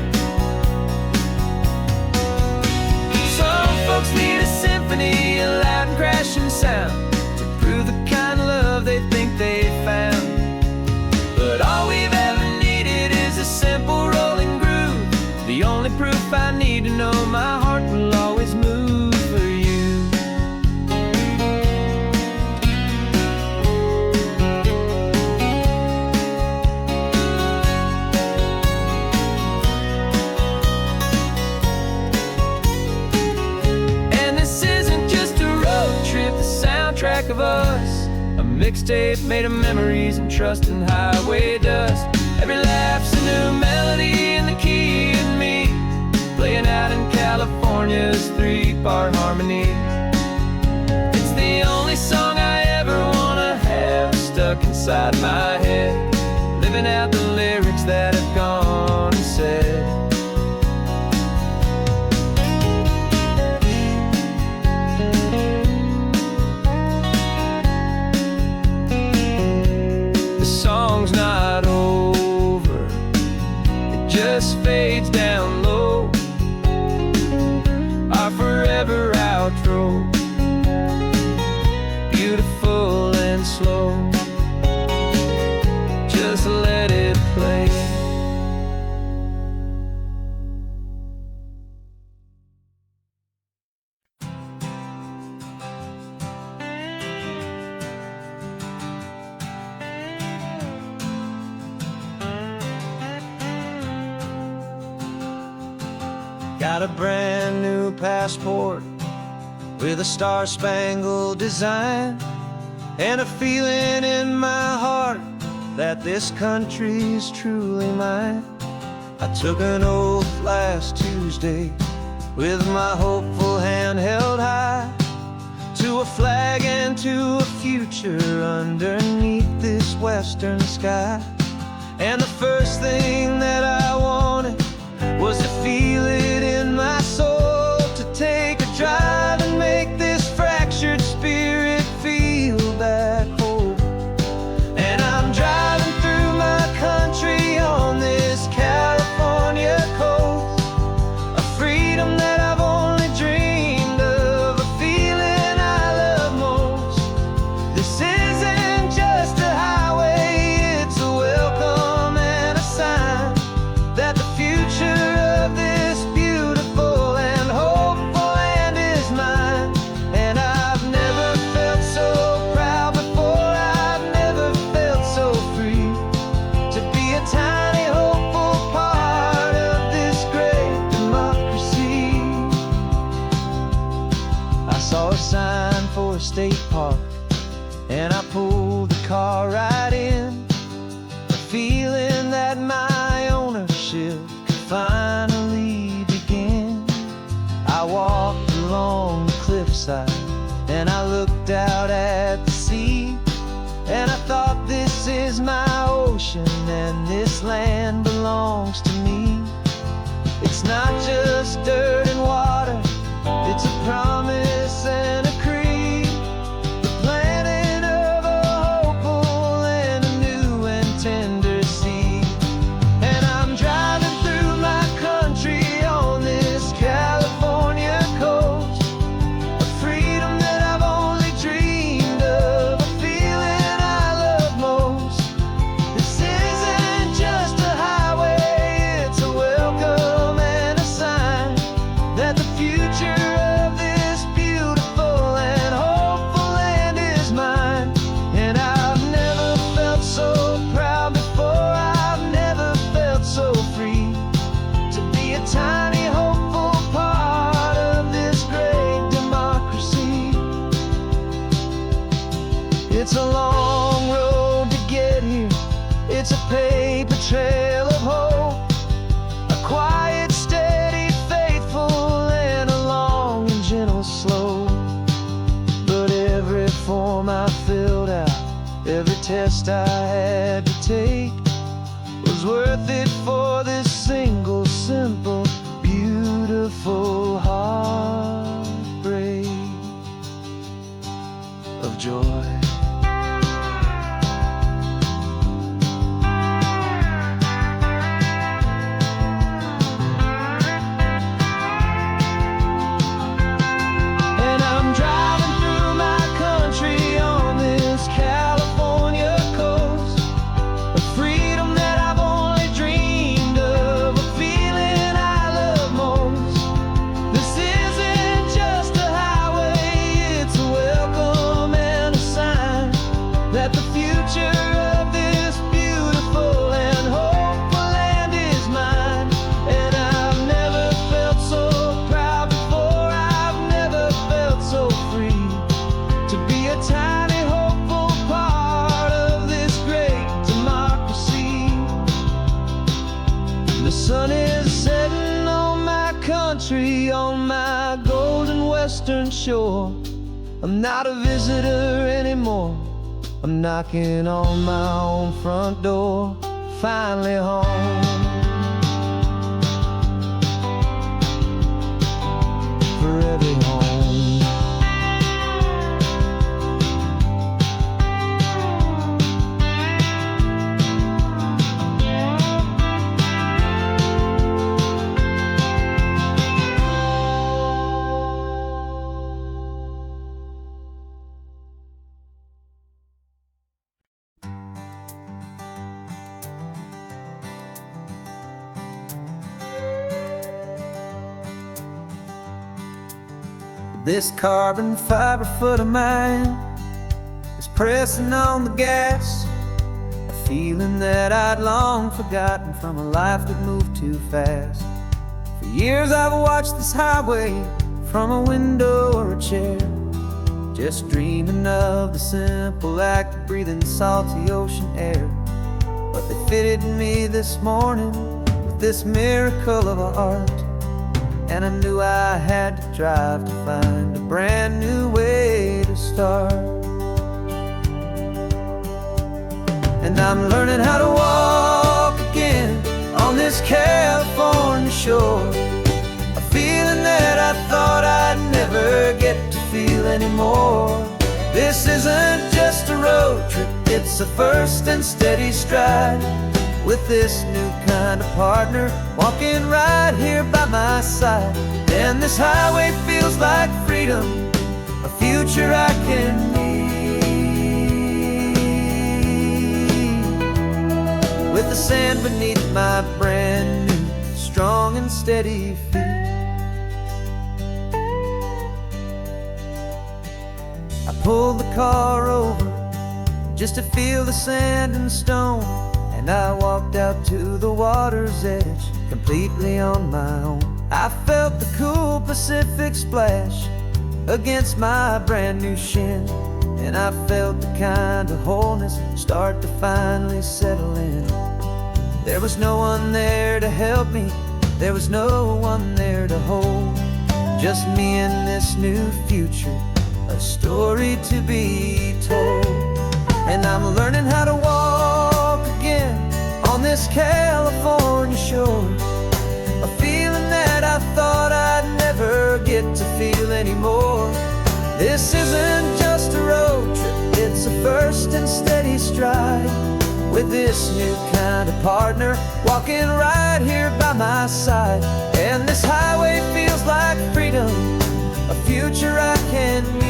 Some folks need a symphony, a loud and crashing sound, to prove the kind of love they think they found. But all we've ever needed is a simple rolling groove, the only proof I need to know my heart will always move for you. And this isn't just a road trip, the soundtrack of us, a mixtape made of memories and trust and highway dust. Every laugh's a new melody in the key and me, playing out in California's three-part harmony. It's the only song I ever wanna have stuck inside my head, living out the lyrics that have gone unsaid. The song's not over, it just fades down low, our forever outro, beautiful and slow. Just let it play. Got a brand new passport with a star-spangled design, and a feeling in my heart that this country's truly mine. I took an oath last Tuesday with my hopeful hand held high, to a flag and to a future underneath this western sky. And the first thing that I wanted was to feel it in my soul, to take a drive and make this fractured spirit feel back home. And I'm driving through my country on this California coast, a freedom that I've only dreamed of, a feeling I love most. This isn't just a highway, it's a welcome and a sign that the future of this beautiful and hopeful land is mine. And I've never felt so proud before, I've never felt so free, to be a tiny hopeful part of this great democracy. I saw a sign for a state park, and I pulled the car right in, a feeling that my ownership could finally begin. I walked along the cliffside and I looked out at the sea, and I thought, this is my ocean and this land belongs to me. It's not just dirt and water, it's a promise and a creed, the planting of a hopeful and a new and tender seed. And I'm driving through my country on this California coast, a freedom that I've only dreamed of, a feeling I love most. This isn't just a highway, it's a welcome and a sign that the future of this beautiful and hopeful land is mine. And I've never felt so proud before, I've never felt so free, to be a tiny hopeful part of this great democracy. It's a long road to get here, it's a paper trail of hope, a quiet, steady, faithful, and a long and gentle slope. But every form I filled out, every test I had to take, was worth it for this single, simple, beautiful heart. The sun is setting on my country, on my golden western shore. I'm not a visitor anymore. I'm knocking on my own front door. Finally home. Forever home. This carbon fiber foot of mine is pressing on the gas, a feeling that I'd long forgotten from a life that moved too fast. For years I've watched this highway from a window or a chair, just dreaming of the simple act of breathing salty ocean air. But they fitted me this morning with this miracle of art, and I knew I had to drive to find a brand new way to start. And I'm learning how to walk again on this California shore, a feeling that I thought I'd never get to feel anymore. This isn't just a road trip, it's a first and steady stride, with this new kind of partner walking right here by my side. And this highway feels like freedom, a future I can need, with the sand beneath my brand new strong and steady feet. I pulled the car over just to feel the sand and stone, and I walked out to the water's edge, completely on my own. I felt the cool Pacific splash against my brand new shin, and I felt the kind of wholeness start to finally settle in. There was no one there to help me, there was no one there to hold, just me and this new future, a story to be told. And I'm learning how to walk again on this California shore, a feeling that I thought I'd never get to feel anymore. This isn't just a road trip, it's a first and steady stride, with this new kind of partner walking right here by my side. And this highway feels like freedom, a future I can need,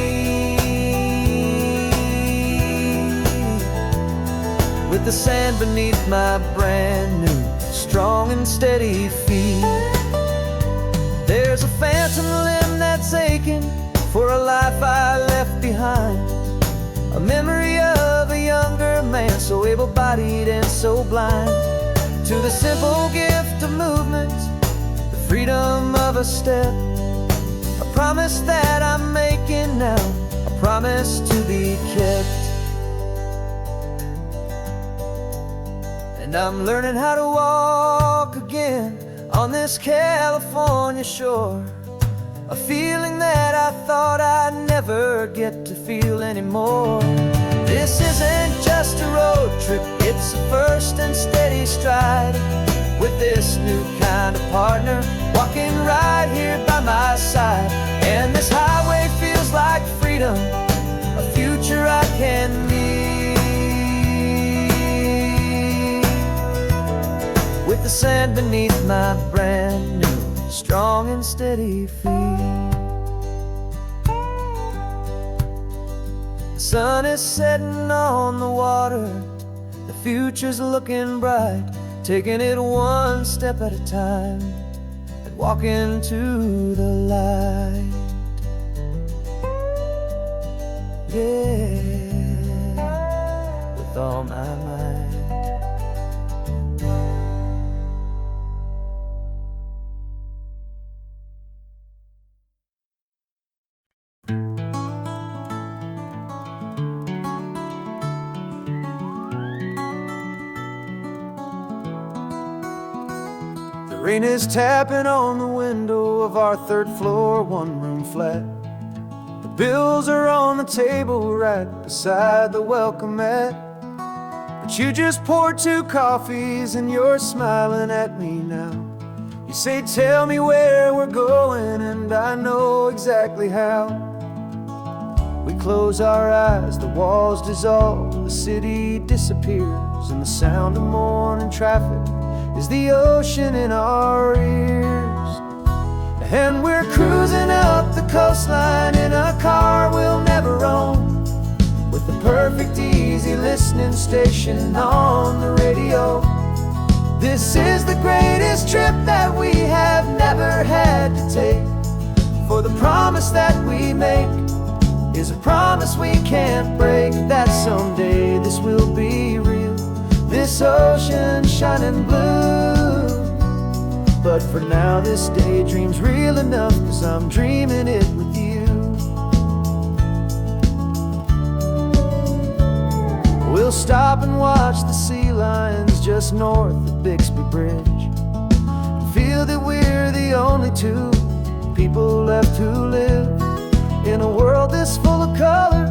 with the sand beneath my brand new strong and steady feet. There's a phantom limb that's aching for a life I left behind, a memory of a younger man, so able-bodied and so blind, to the simple gift of movement, the freedom of a step, a promise that I'm making now, a promise to be kept. And I'm learning how to walk again on this California shore, a feeling that I thought I'd never get to feel anymore. This isn't just a road trip, it's a first and steady stride, with this new kind of partner walking right here by my side. And this highway feels like freedom, a future I can need, with the sand beneath my brand new strong and steady feet. The sun is setting on the water, the future's looking bright, taking it one step at a time and walking to the light. Yeah, with all my might. Rain is tapping on the window of our third floor, one-room flat. The bills are on the table right beside the welcome mat. But you just poured 2 coffees and you're smiling at me now. You say, tell me where we're going, and I know exactly how. We close our eyes, the walls dissolve, the city disappears, and the sound of morning traffic is the ocean in our ears. And we're cruising up the coastline in a car we'll never own, with the perfect easy listening station on the radio. This is the greatest trip that we have never had to take, for the promise that we make is a promise we can't break, that someday this will be real, this ocean shining blue. But for now this daydream's real enough, 'cause I'm dreaming it with you. We'll stop and watch the sea lions just north of Bixby Bridge, and feel that we're the only 2 people left who live in a world this full of color,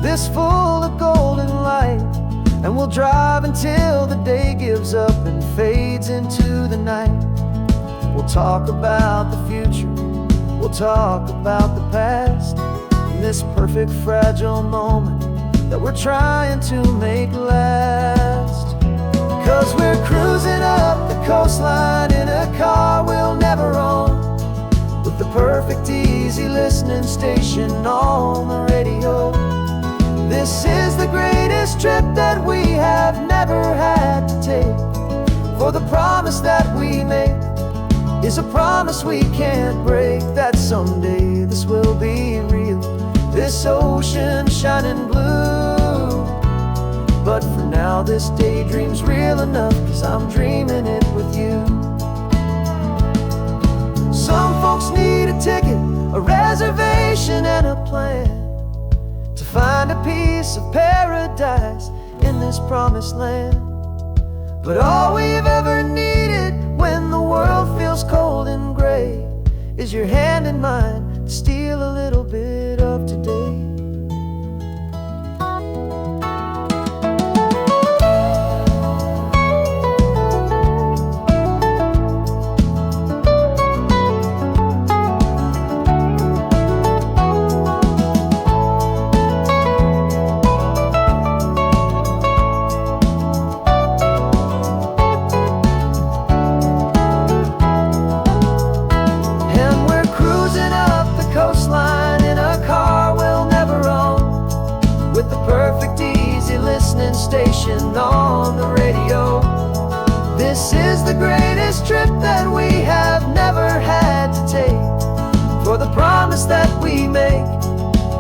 this full of golden light. And we'll drive until the day gives up and fades into the night. We'll talk about the future, we'll talk about the past, in this perfect fragile moment that we're trying to make last. 'Cause we're cruising up the coastline in a car we'll never own, with the perfect easy listening station on the radio. This is the greatest trip that we have never had to take, for the promise that we make is a promise we can't break, that someday this will be real, this ocean shining blue. But for now this daydream's real enough, 'cause I'm dreaming it with you. Some folks need a ticket, a reservation and a plan, to find a piece of paradise in this promised land. But all we've ever needed when the world feels cold and gray is your hand in mine to steal a little bit of today. Station on the radio. This is the greatest trip that we have never had to take, for the promise that we make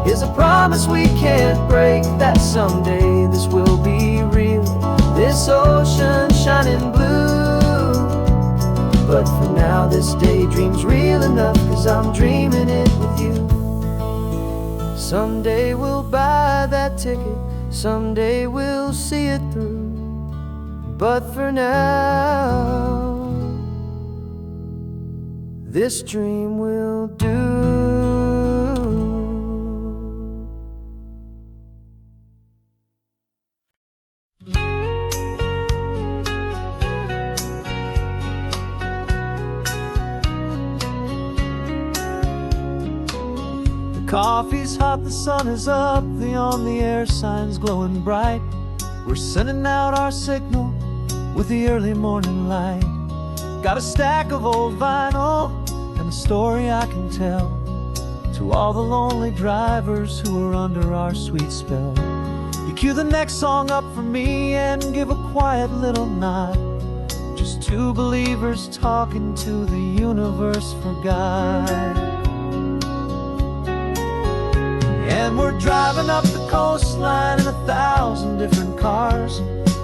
is a promise we can't break, that someday this will be real, this ocean shining blue. But for now this daydream's real enough, 'cause I'm dreaming it with you. Someday we'll buy that ticket, someday we'll see it through, but for now this dream will do. The coffee's hot, the sun is up, the on-the-air sign's glowing bright. We're sending out our signal with the early morning light. Got a stack of old vinyl and a story I can tell to all the lonely drivers who are under our sweet spell. You cue the next song up for me and give a quiet little nod, just 2 believers talking to the universe for God. And we're driving up the coastline in 1,000 different cars,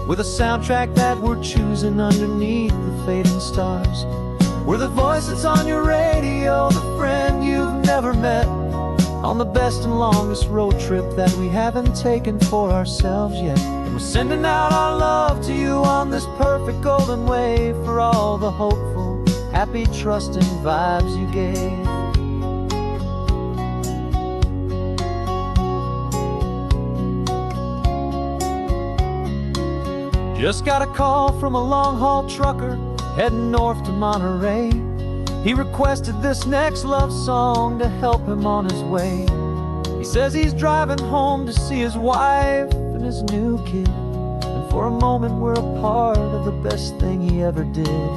with a soundtrack that we're choosing underneath the fading stars. We're the voice that's on your radio, the friend you've never met, on the best and longest road trip that we haven't taken for ourselves yet. And we're sending out our love to you on this perfect golden wave, for all the hopeful happy, trusting vibes you gave. Just got a call from a long-haul trucker heading north to Monterey. He requested this next love song to help him on his way. He says he's driving home to see his wife and his new kid, and for a moment we're a part of the best thing he ever did.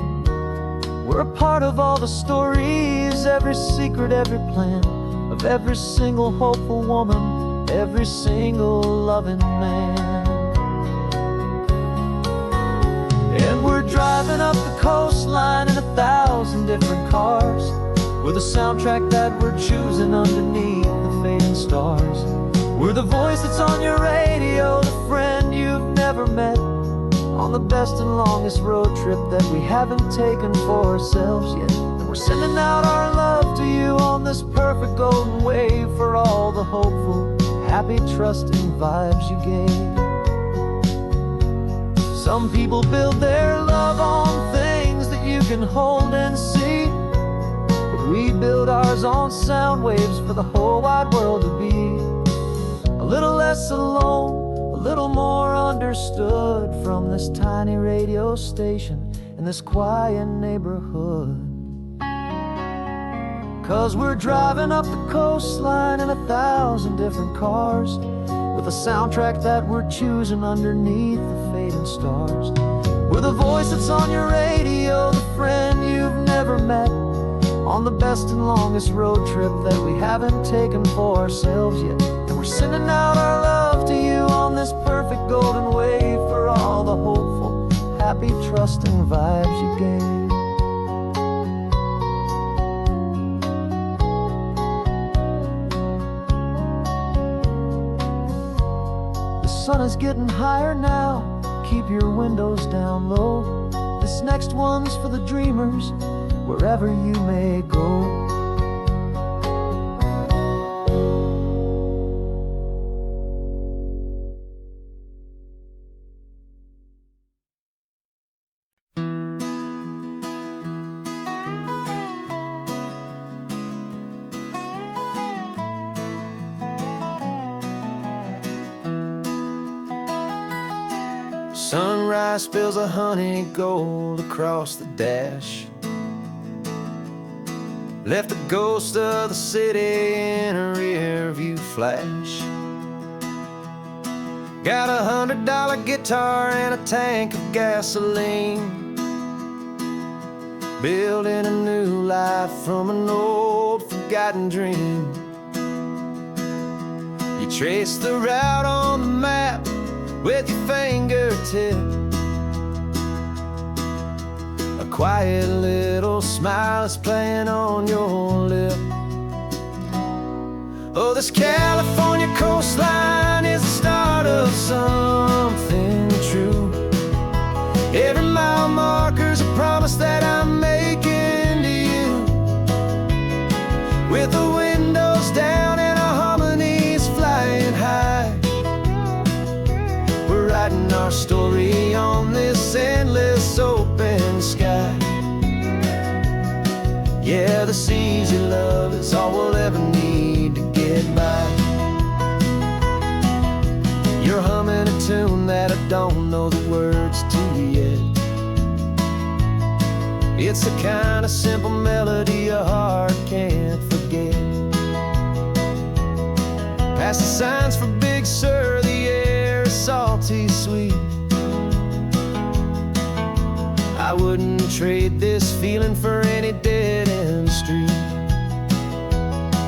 We're a part of all the stories, every secret, every plan, of every single hopeful woman, every single loving man. And we're driving up the coastline in 1,000 different cars, with a soundtrack that we're choosing underneath the fading stars. We're the voice that's on your radio, the friend you've never met, on the best and longest road trip that we haven't taken for ourselves yet. And we're sending out our love to you on this perfect golden wave, for all the hopeful, happy, trusting vibes you gave. Some people build their love on things that you can hold and see, but we build ours on sound waves for the whole wide world to be a little less alone, a little more understood, from this tiny radio station in this quiet neighborhood. 'Cause we're driving up the coastline in 1,000 different cars, with a soundtrack that we're choosing underneath the fading stars. We're the voice that's on your radio, the friend you've never met, on the best and longest road trip that we haven't taken for ourselves yet. And we're sending out our love to you on this perfect golden wave, for all the hopeful, happy, trusting vibes you gave. The sun is getting higher now, keep your windows down low. This next one's for the dreamers, wherever you may go. Sunrise spills a honey gold across the dash, left the ghost of the city in a rear view flash. Got a $100 guitar and a tank of gasoline, building a new life from an old forgotten dream. You trace the route on the map with your fingertip, a quiet little smile is playing on your lip. Oh, this California coastline is the start of something true. Every mile marker's a promise that I'm making to you, with the windows down and our harmonies flying high. We're writing our story on this endless open sky. Yeah, this easy love is all we'll ever need to get by. You're humming a tune that I don't know the words to yet. It's the kind of simple melody a heart can't forget. Past the signs for Big Sur, the air is salty sweet. I wouldn't trade this feeling for any dead-end street.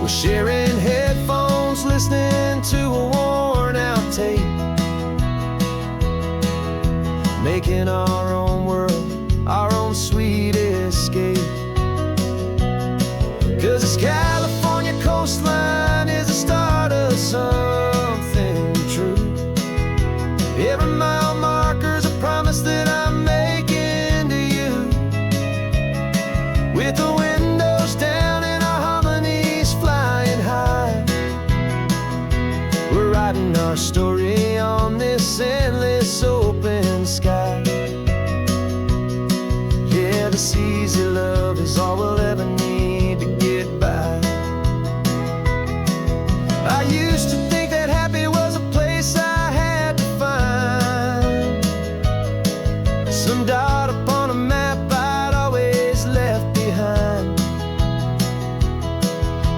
We're sharing headphones, listening to a worn-out tape, making our own world, our own sweet escape. 'Cause this California coastline is the start of something true. Every mile marker's a promise that I'm making to you, with the windows down and our harmonies flying high. We're writing our story on this endless open sky. this easy love is all we'll ever need to get by. I used to think that happy was a place I had to find, some dot upon a map I'd always left behind.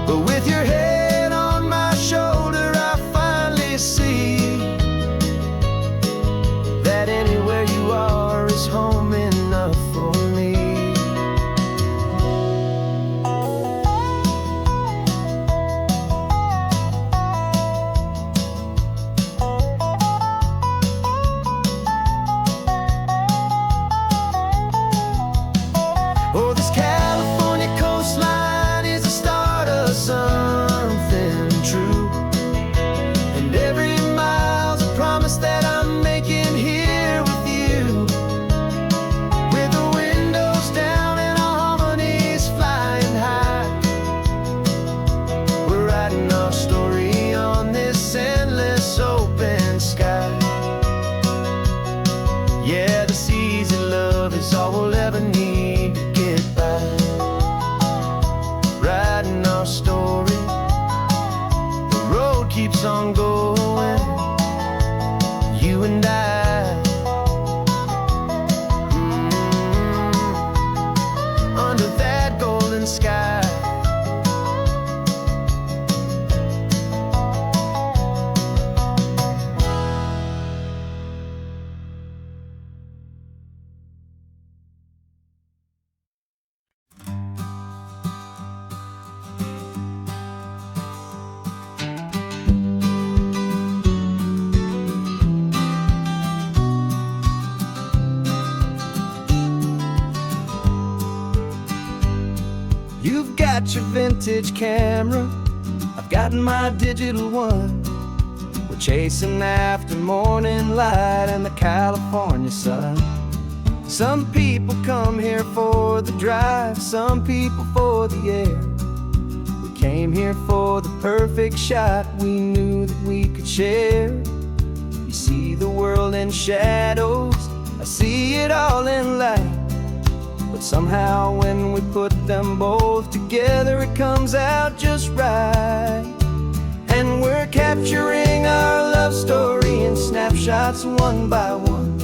But with your head on my shoulder, I finally see that anywhere you are is home enough for me. Oh, this California coastline is the start of something true, and every mile's a promise that I'm making here with you. With the windows down and our harmonies flying high, we're writing our story on this endless open sky. Yeah, this easy love is all we'll ever need to get by. Writing our story, the road keeps on going, you and I. Under that golden sky. You've got your vintage camera, I've got my digital one. We're chasing after morning light and the California sun. Some people come here for the drive, some people for the air. We came here for the perfect shot we knew that we could share. You see the world in shadows, I see it all in light. But somehow when we put them both together, it comes out just right. And we're capturing our love story in snapshots one by one.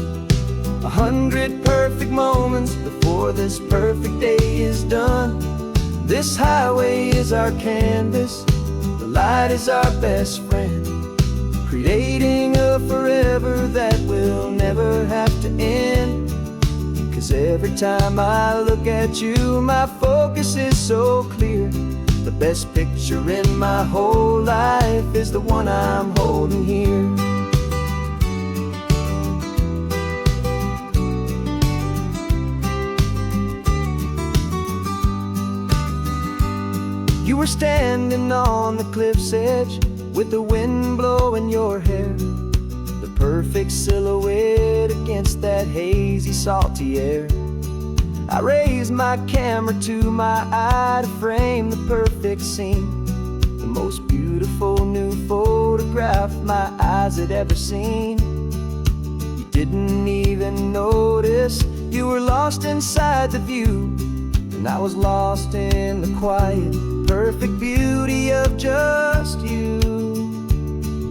100 perfect moments before this perfect day is done. This highway is our canvas, the light is our best friend, creating a forever that will never have to end. 'Cause every time I look at you, my focus is so clear. The best picture in my whole life is the one I'm holding here. You were standing on the cliff's edge with the wind blowing your hair, the perfect silhouette against that hazy, salty air. I raised my camera to my eye to frame the perfect scene, the most beautiful new photograph my eyes had ever seen. You didn't even notice you were lost inside the view, and I was lost in the quiet, perfect beauty of just you.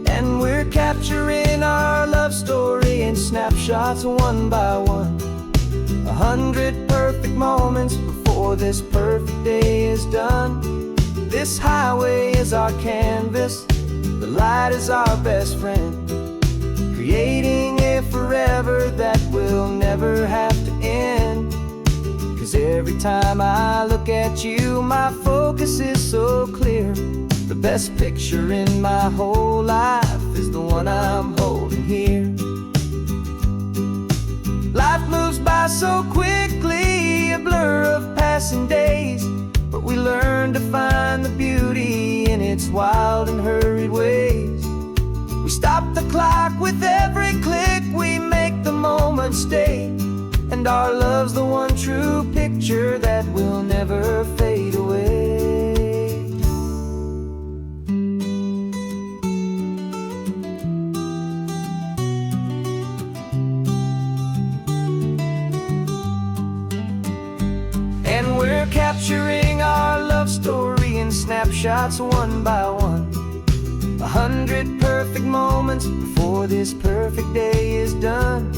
And we're capturing our love story in snapshots one by one. 100 perfect moments before this perfect day is done. This highway is our canvas, the light is our best friend, creating a forever that will never have to end. 'Cause every time I look at you, my focus is so clear. The best picture in my whole life is the one I'm holding here. Life moves by so quickly, a blur of passing days, but we learn to find the beauty in its wild and hurried ways. We stop the clock with every click, we make the moment stay, and our love's the one true picture that will never fade away. capturing our love story in snapshots one by one. 100 perfect moments before this perfect day is done.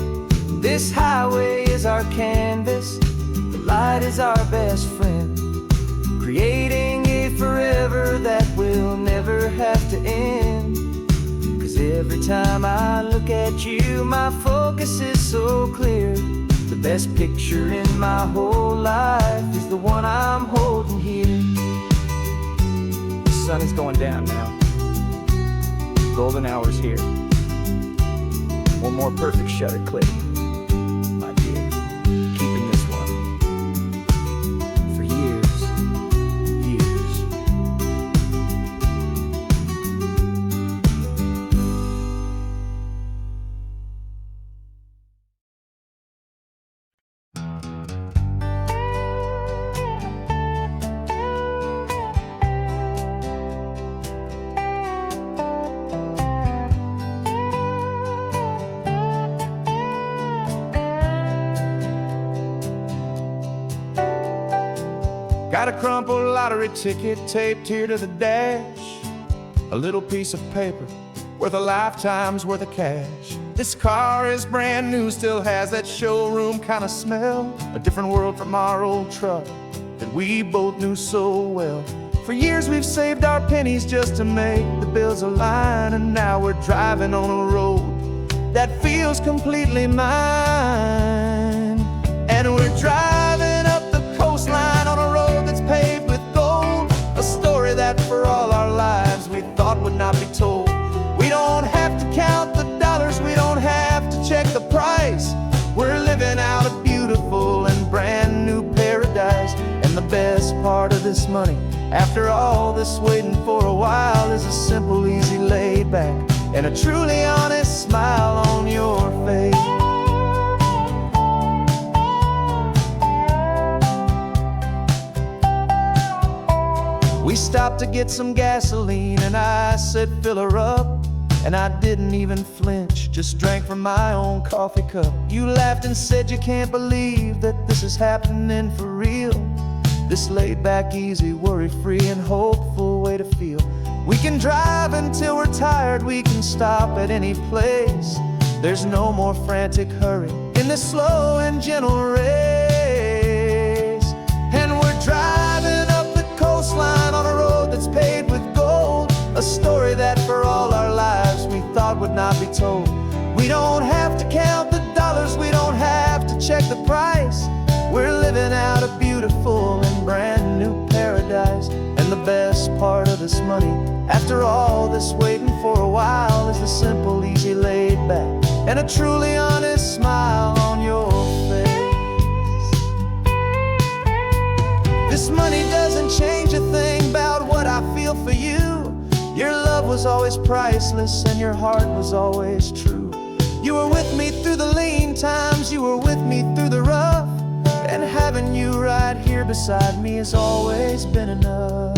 This highway is our canvas, the light is our best friend, creating a forever that will never have to end. 'Cause every time I look at you, my focus is so clear. The best picture in my whole life is the one I'm holding here. The sun is going down now. Golden hour's here. One more perfect shutter click, my dear. Keeping this one for years, years. Got a crumpled lottery ticket taped here to the dash. A little piece of paper worth a lifetime's worth of cash. This car is brand new, still has that showroom kind of smell. A different world from our old truck that we both knew so well. For years we've saved our pennies just to make the bills align, and now we're driving on a road that feels completely mine. And we're driving up the coastline on a road that's paved with gold, a story that for all our lives we thought would not be told. We don't have to count the dollars, we don't have to check the price. We're living out a beautiful and brand new paradise. And the best part of this money, after all this waiting for a while, is a simple, easy, laid back, and a truly honest smile on your face. We stopped to get some gasoline, and I said, fill her up. And I didn't even flinch, just drank from my own coffee cup. You laughed and said you can't believe that this is happening for real. This laid back, easy, worry-free and hopeful way to feel. We can drive until we're tired, we can stop at any place. There's no more frantic hurry in this slow and gentle race. And we're driving up the coastline on a road that's paved with gold, a story that for all our lives we thought would not be told. We don't have to count the dollars, we don't have to check the price. We're living out a beautiful and brand new paradise. And the best part of this money, after all this waiting for a while, is the simple, easy, laid back, and a truly honest smile on your face. This money doesn't change a thing about what I feel for you. Your love was always priceless and your heart was always true. You were with me through the lean times, you were with me through the rough, and having you right here beside me has always been enough.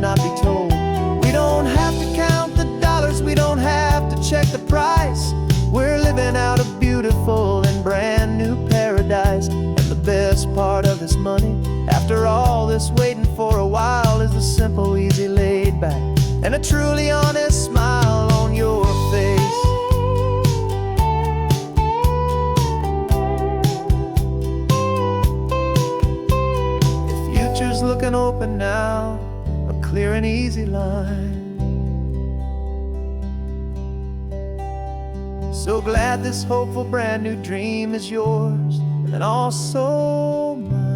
Not be told. We don't have to count the dollars, we don't have to check the price. We're living out a beautiful and brand new paradise. And the best part of this money, after all this waiting for a while, is the simple, easy, laid back, and a truly honest smile on your face. The future's looking open now, clear and easy line. So glad this hopeful brand new dream is yours, and also mine.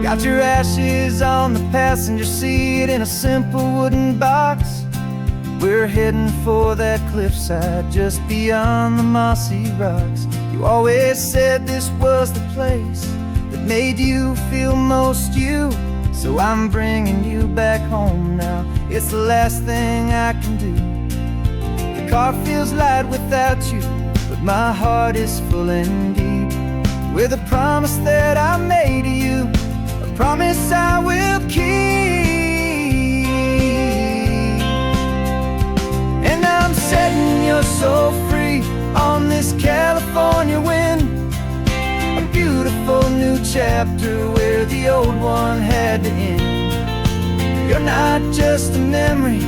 Got your ashes on the passenger seat in a simple wooden box. We're heading for that cliffside just beyond the mossy rocks. You always said this was the place that made you feel most you. So I'm bringing you back home now. It's the last thing I can do. The car feels light without you, but my heart is full and deep with a promise that I made to you, a promise I will keep. And I'm setting your soul free on this California wind, a beautiful new chapter where the old one had to end. You're not just a memory,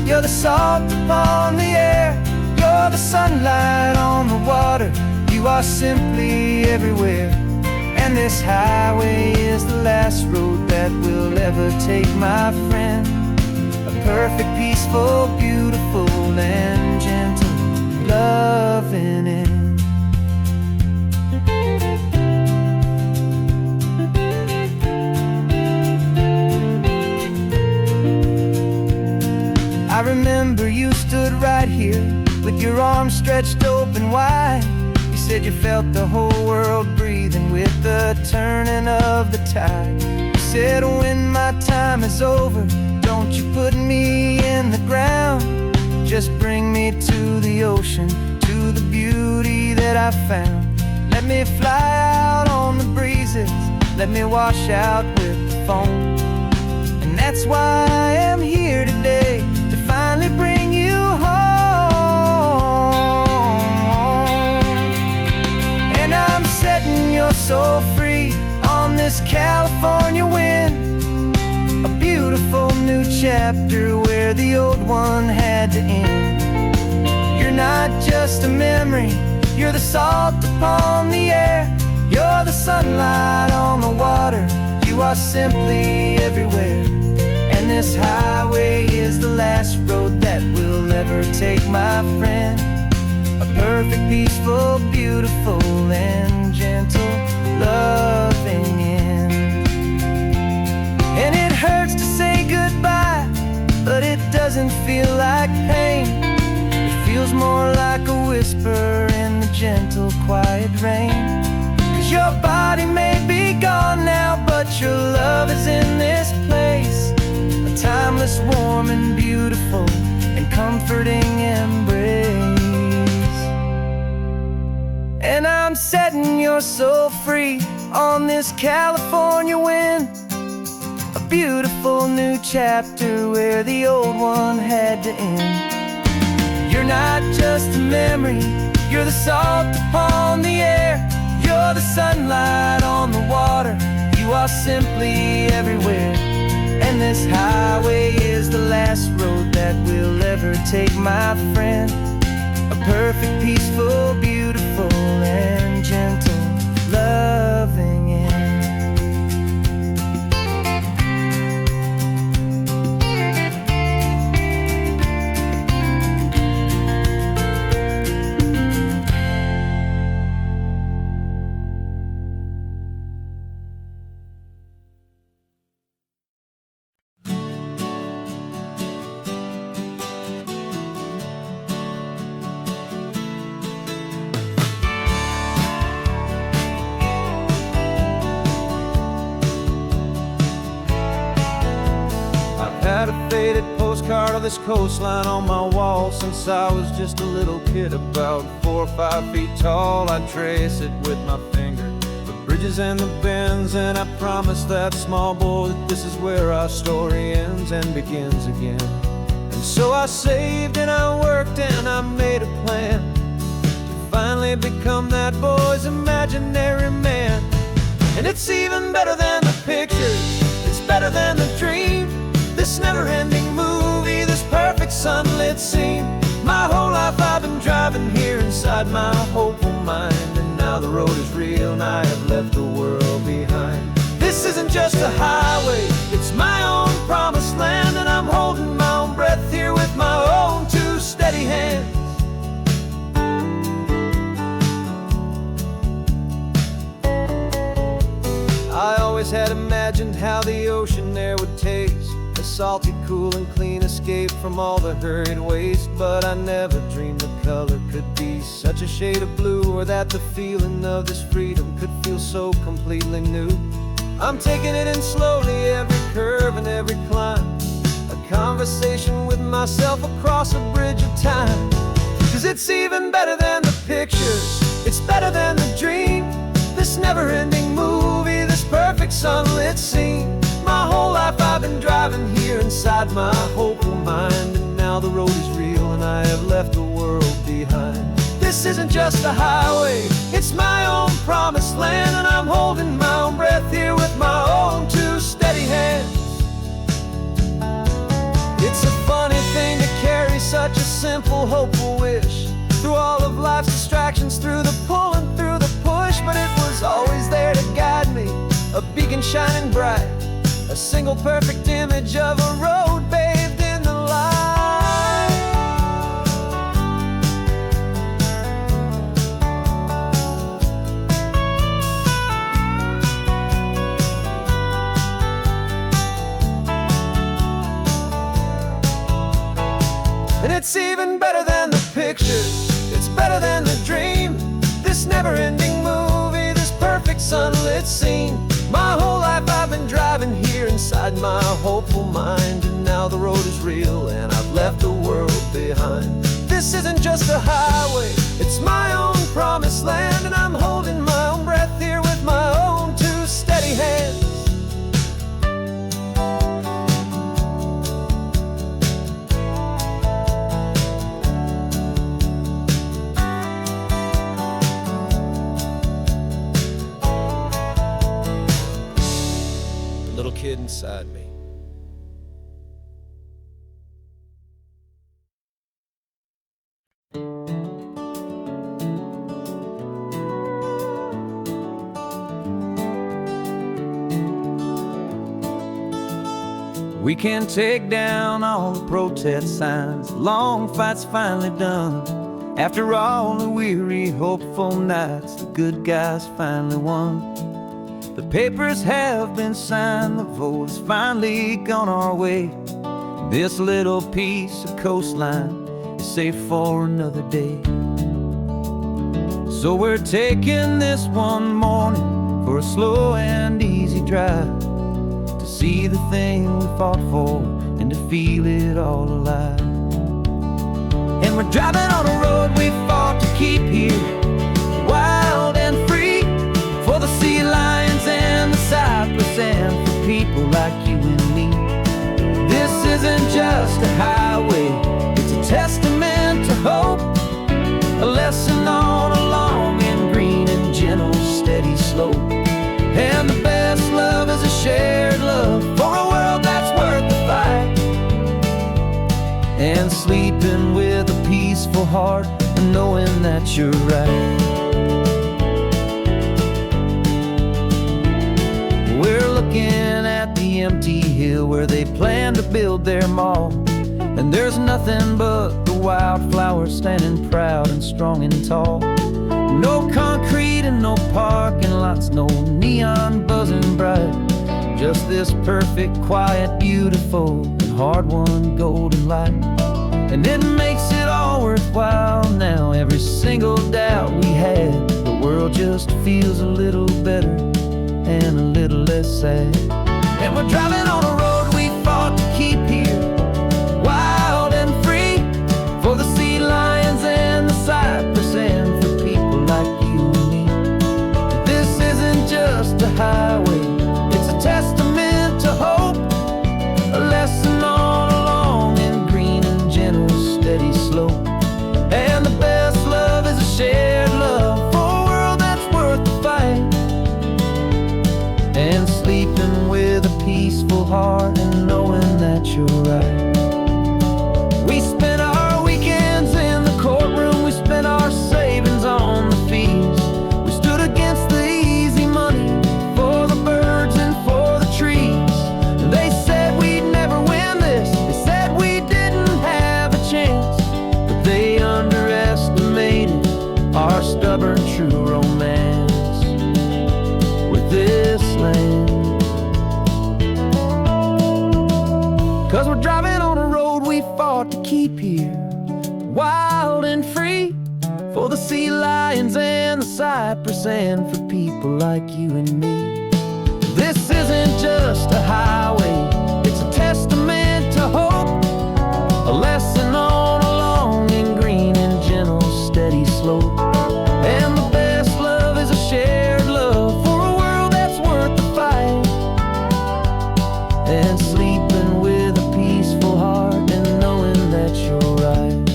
you're the salt upon the air, you're the sunlight on the water, you are simply everywhere. And this highway is the last road that we'll ever take, my friend. A perfect, peaceful, beautiful, and gentle loving end. I remember you stood right here with your arms stretched open wide. You said you felt the whole world breathing with the turning of the tide. You said when my time is over, don't you put me in the ground, just bring me to the ocean, to the beauty that I found. Let me fly out on the breezes, let me wash out with the foam. And that's why I am here today, to finally bring you home. And I'm setting your soul free on this California wind, a beautiful new chapter where the old one had to end. You're not just a memory, you're the salt upon the air, you're the sunlight on the water, you are simply everywhere. And this highway is the last road that we'll ever take, my friend. A perfect, peaceful, beautiful, and gentle loving end. And it hurts to say goodbye, but it doesn't feel like pain. It feels more like a whisper in the gentle, quiet rain. 'Cause your body may be gone now, but your love is in this place, a timeless, warm, and beautiful, and comforting embrace. And I'm setting your soul free on this California wind, a beautiful new chapter where the old one had to end. You're not just a memory, you're the salt upon the air, you're the sunlight on the water, you are simply everywhere. And this highway is the last road that we'll ever take, my friend. A perfect, peaceful, beautiful, and gentle loving end. Had a faded postcard of this coastline on my wall since I was just a little kid, about 4 or 5 feet tall. I trace it with my finger, the bridges and the bends, and I promised that small boy that this is where our story ends and begins again. And so I saved and I worked and I made a plan to finally become that boy's imaginary man. And it's even better than the pictures, it's better than the dream, this never-ending movie, this perfect sunlit scene. My whole life I've been driving here inside my hopeful mind, and now the road is real and I have left the world behind. This isn't just a highway, it's my own promised land, and I'm holding my own breath here with my own 2 steady hands. I always always had imagined how the ocean air would taste, a salty, cool and clean escape from all the hurried waste. But I never dreamed the color could be such a shade of blue, or that the feeling of this freedom could feel so completely new. I'm taking it in slowly, every curve and every climb, a conversation with myself across a bridge of time. 'Cause it's even better than the pictures, it's better than the dream, this never-ending movie, this perfect sunlit scene. My whole life I've been driving here inside my hopeful mind, and now the road is real and I have left the world behind. This isn't just a highway, it's my own promised land, and I'm holding my own breath here with my own two steady hands. It's a funny thing to carry such a simple, hopeful wish through all of life's distractions, through the pull and through the push. But it was always there to guide me, a beacon shining bright, a single perfect image of a road bathed in the light. And it's even better than the pictures, it's better than the dream, this never-ending movie, this perfect sunlit scene. My whole life I've been driving here inside my hopeful mind, and now the road is real and I've left the world behind. This isn't just a highway, it's my own promised land, and I'm holding my own breath here with my own two steady hands. Little kid inside me. We can take down all the protest signs, long fights finally done. After all the weary, hopeful nights, the good guys finally won. The papers have been signed, the vote's finally gone our way. This little piece of coastline is safe for another day. So we're taking this one morning for a slow and easy drive, to see the thing we fought for and to feel it all alive. And we're driving on a road we fought to keep here, wild and free, for the sea lions and the cypress and for people like you and me. This isn't just a highway, it's a testament to hope, a lesson on a long and green and gentle steady slope. And the best love is a shared love for a world that's worth the fight, and sleeping with a peaceful heart and knowing that you're right. We're looking at the empty hill where they plan to build their mall, and there's nothing but the wildflowers standing proud and strong and tall. No concrete and no parking lots, no neon buzzing bright, just this perfect, quiet, beautiful, and hard-won golden light. And it makes it all worthwhile now, every single doubt we had. The world just feels a little better and a little less sad. And we're driving on a road we fought to keep here, wild and free, for the sea lions and the cypress and for people like you and me. This isn't just a highway, it's a testament to hope, a lesson on a long and green and gentle steady slope. And the best love is a shared love for a world that's worth the fight, and sleeping with a peaceful heart keep here, wild and free, for the sea lions and the cypress, and for people like you and me. This isn't just a highway, it's a testament to hope, a lesson on a long and green and gentle steady slope. And the best love is a shared love for a world that's worth the fight, and sleeping with a peaceful heart and knowing that you're right.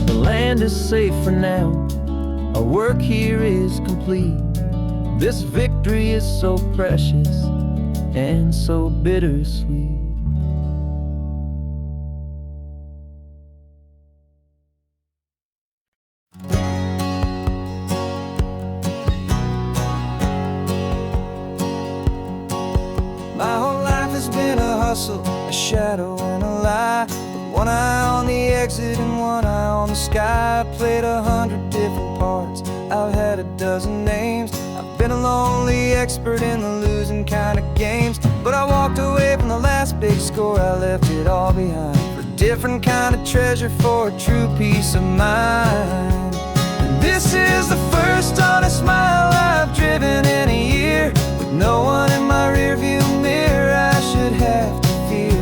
The land is safe for now, our work here is complete. This victory is so precious and so bittersweet. My whole life has been a hustle, a shadow and a lie, with one eye on the exit and one eye on the sky. I played 100 different parts, I've had a dozen names. I've been a lonely expert in the losing kind of games, but I walked away from the last big score, I left it all behind for a different kind of treasure, for a true peace of mind. And this is the first honest mile I've driven in a year, with no one in my rearview mirror I should have to fear.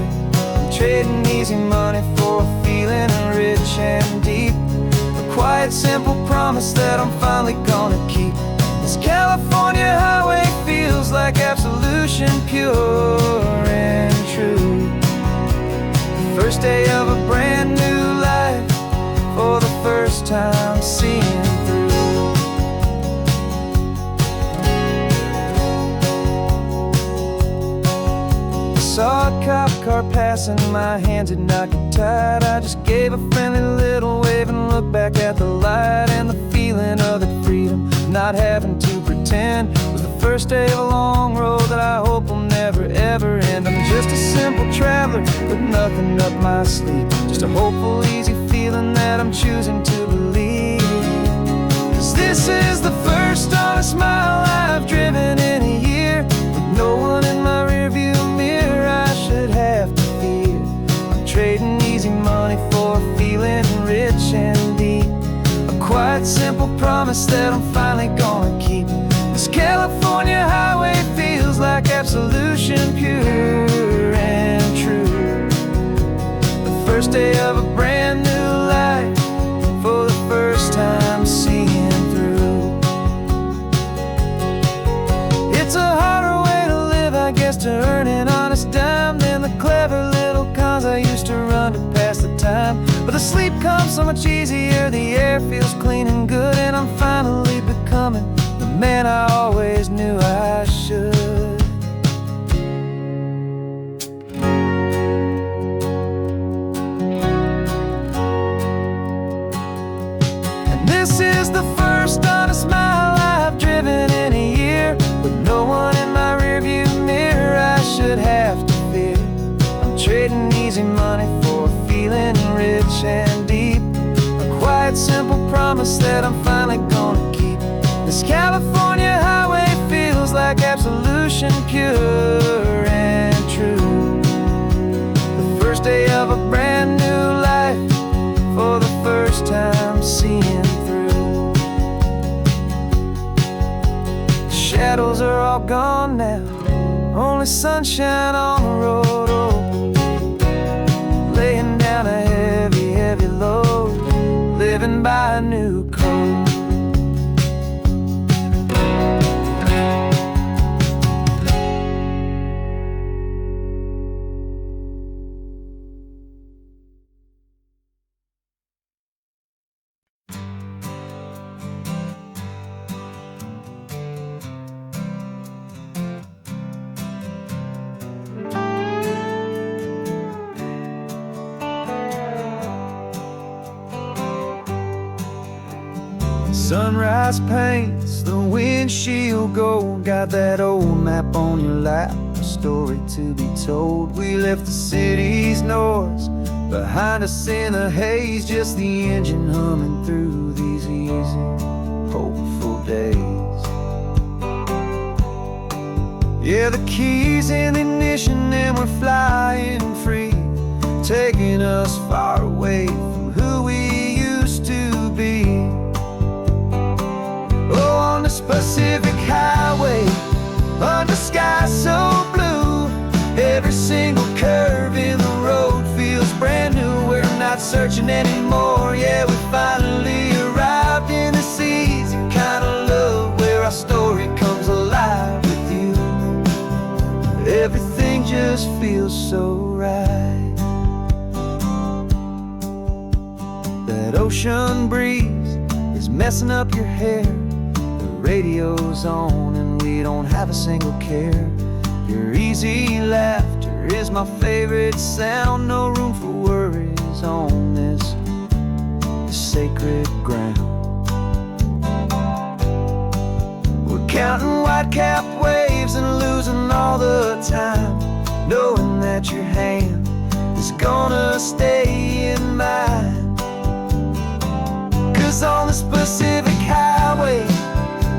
I'm trading easy money for a feeling rich and deep, a quiet simple promise that I'm finally gonna keep. This California highway feels like absolution, pure and true. The first day of a brand new life, for the first time seeing through. Saw a cop car passing, my hands had not got tied. I just gave a friendly little wave and looked back at the light, and the feeling of the freedom, not having to pretend, was the first day of a long road that I hope will never ever end. I'm just a simple traveler with nothing up my sleeve, just a hopeful easy feeling that I'm choosing to believe. 'Cause this is the first honest mile I've driven in a year, with no one in my rearview mirror I should have to fear. I'm trading easy money for a feeling rich and deep, a quiet simple promise that I'm finally gonna keep. This California highway feels like absolution, pure and true. The first day of a brand new life, for the first time seeing through. It's a harder way to live, I guess, to earn an honest dime than the clever little cons I used to run to pass the time. But the sleep comes so much easier, the air feels clean and good, and I'm finally becoming the man I always knew I should. And this is the first honest mile I've driven in a year, with no one in my rearview mirror I should have to fear. I'm trading easy money for a feeling rich and deep, a quiet simple promise that I'm finally gonna keep. This California highway feels like absolution, pure and true. The first day of a brand new life, for the first time seeing through. The shadows are all gone now, only sunshine on the road. Oh, laying down a heavy, heavy load, living by a new code. Sunrise paints the windshield gold, got that old map on your lap, a story to be told. We left the city's noise behind us in the haze, just the engine humming through these easy, hopeful days. Yeah, the keys in the ignition and we're flying free taking us far away from who we used to be. Oh, on this Pacific highway, under skies so blue, every single curve in the road feels brand new. We're not searching anymore, yeah, we finally arrived in this easy kind of love where our story comes alive with you. Everything just feels so right. That ocean breeze is messing up your hair. The radio's on and we don't have a single care. Your easy laughter is my favorite sound. No room for worries on this sacred ground. We're counting white-capped waves and losing all the time, knowing that your hand is gonna stay in mine. 'Cause on this Pacific highway,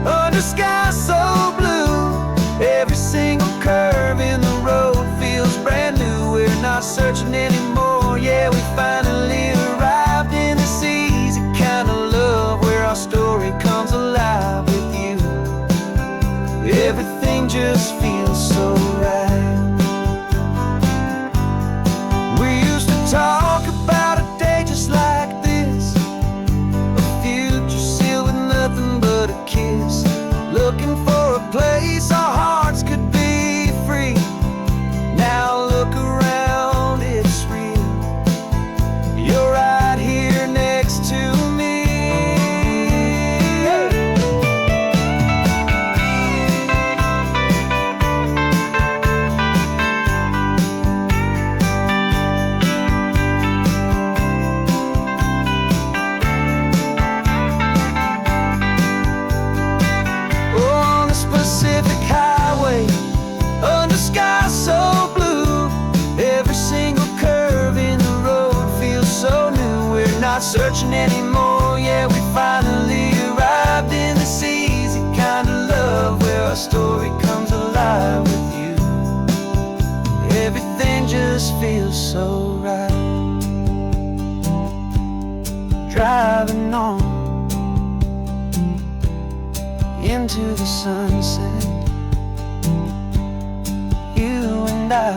under skies so blue, every single curve in the road feels brand new. We're not searching anymore, yeah, we finally arrived in this easy kind of love where our story comes alive with you. Everything just feels so right. We used to talk about a day just like this, a future sealed with nothing but a kiss, looking for a place our hearts could be free. Now look around, it's real. You're right here next to me. On this Pacific highway, under skies so blue, every single curve in the road feels so new. We're not searching anymore, yeah, we finally arrived in this easy kind of love where our story comes alive with you. Everything just feels so right. Driving on into the sunset, you and I,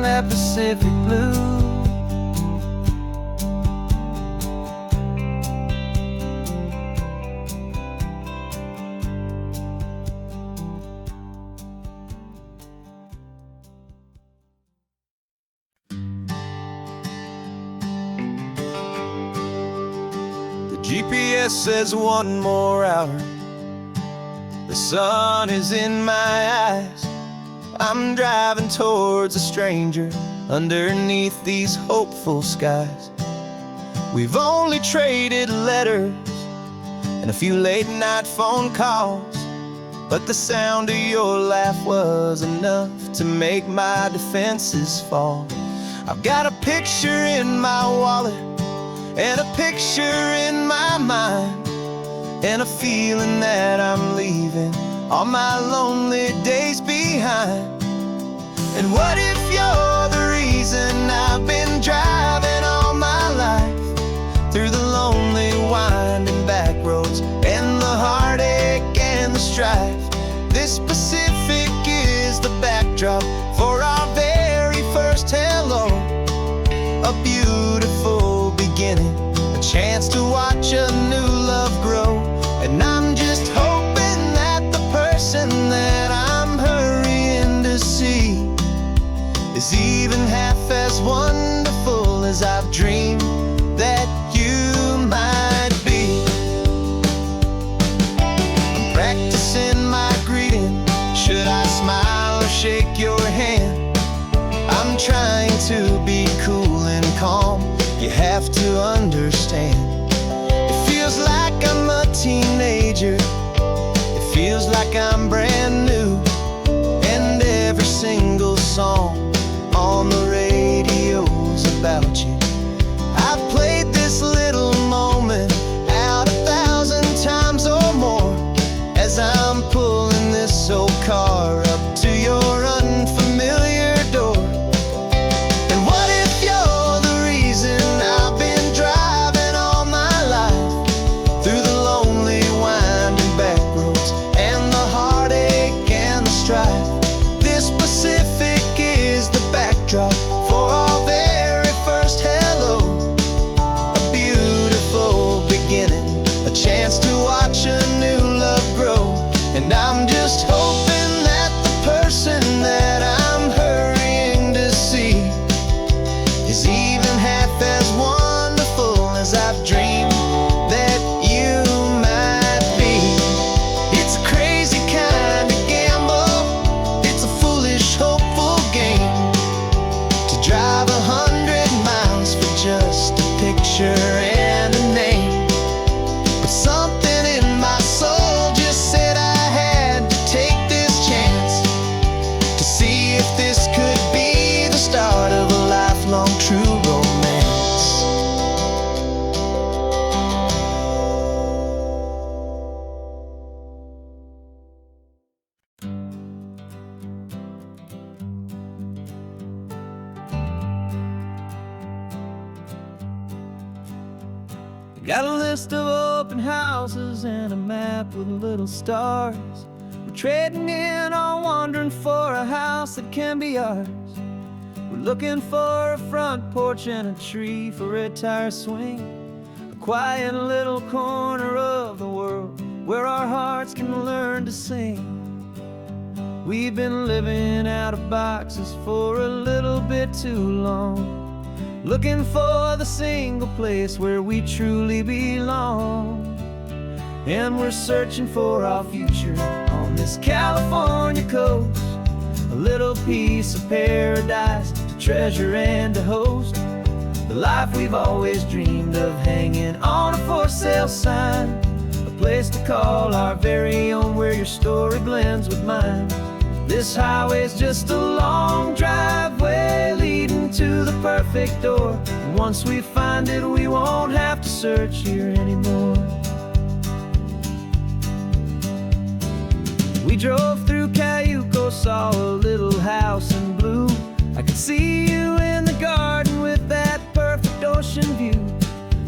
that Pacific blue. GPS says one more hour. The sun is in my eyes. I'm driving towards a stranger underneath these hopeful skies. We've only traded letters and a few late night phone calls, but the sound of your laugh was enough to make my defenses fall. I've got a picture in my wallet and a picture in my mind, and a feeling that I'm leaving all my lonely days behind. And what if you're the reason I've been driving all my life, through the lonely winding back roads and the heartache and the strife? This Pacific is the backdrop for our very first hello, a beautiful beginning, a chance to watch a new love grow. And I'm just hoping that the person that I'm hurrying to see is even half as wonderful as I've dreamed that you might be. I'm practicing my greeting. Should I smile or shake your hand? I'm trying to be cool and calm. You have to understand. It feels like I'm a teenager. It feels like I'm brand new. And every single song on the radio's about you. I've played this little moment out 1,000 times or more as I'm pulling this old car up to your unfamiliar door. And I'm just hoping that the person that I'm hurrying to see is even half as wonderful as I've dreamed that you might be. It's a crazy kind of gamble, it's a foolish, hopeful game, to drive 100 miles for just a picture and a name. But something in my soul just said I had to take this chance, to see if this could be the start of a lifelong true romance. Got a list of open houses and a map with little stars. We're trading in or wandering for a house that can be ours. We're looking for a front porch and a tree for a tire swing, a quiet little corner of the world where our hearts can learn to sing. We've been living out of boxes for a little bit too long, looking for the single place where we truly belong. And we're searching for our future on this California coast, a little piece of paradise to treasure and to host, the life we've always dreamed of, hanging on a for sale sign, a place to call our very own, where your story blends with mine. This highway's just a long driveway leading to the perfect door, and once we find it, we won't have to search here anymore. We drove through Cayuco, saw a little house in blue. I could see you in the garden with that perfect ocean view.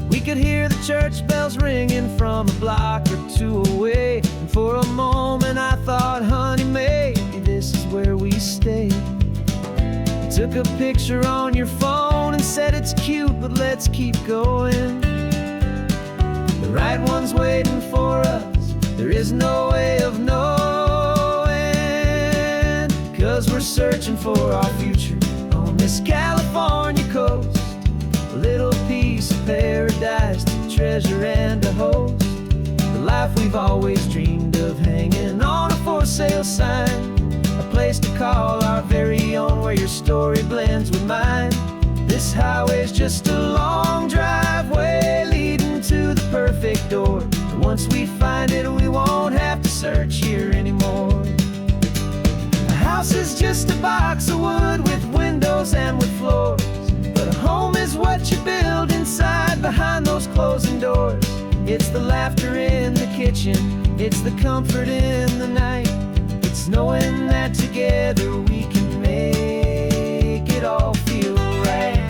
We could hear the church bells ringing from a block or two away, and for a moment I thought, honey, maybe this is where we stay. You took a picture on your phone and said it's cute, but let's keep going. The right one's waiting for us, there is no way of knowing, 'cause we're searching for our future on this California coast, a little piece of paradise to treasure and to host, the life we've always dreamed of, hanging on a for sale sign, a place to call our very own, where your story blends with mine. This highway's just a long driveway leading to the perfect door, and once we find it, we won't have to search here anymore. A house is just a box of wood with windows and with floors, but a home is what you build inside behind those closing doors. It's the laughter in the kitchen, it's the comfort in the night, it's knowing that together we can make it all feel right.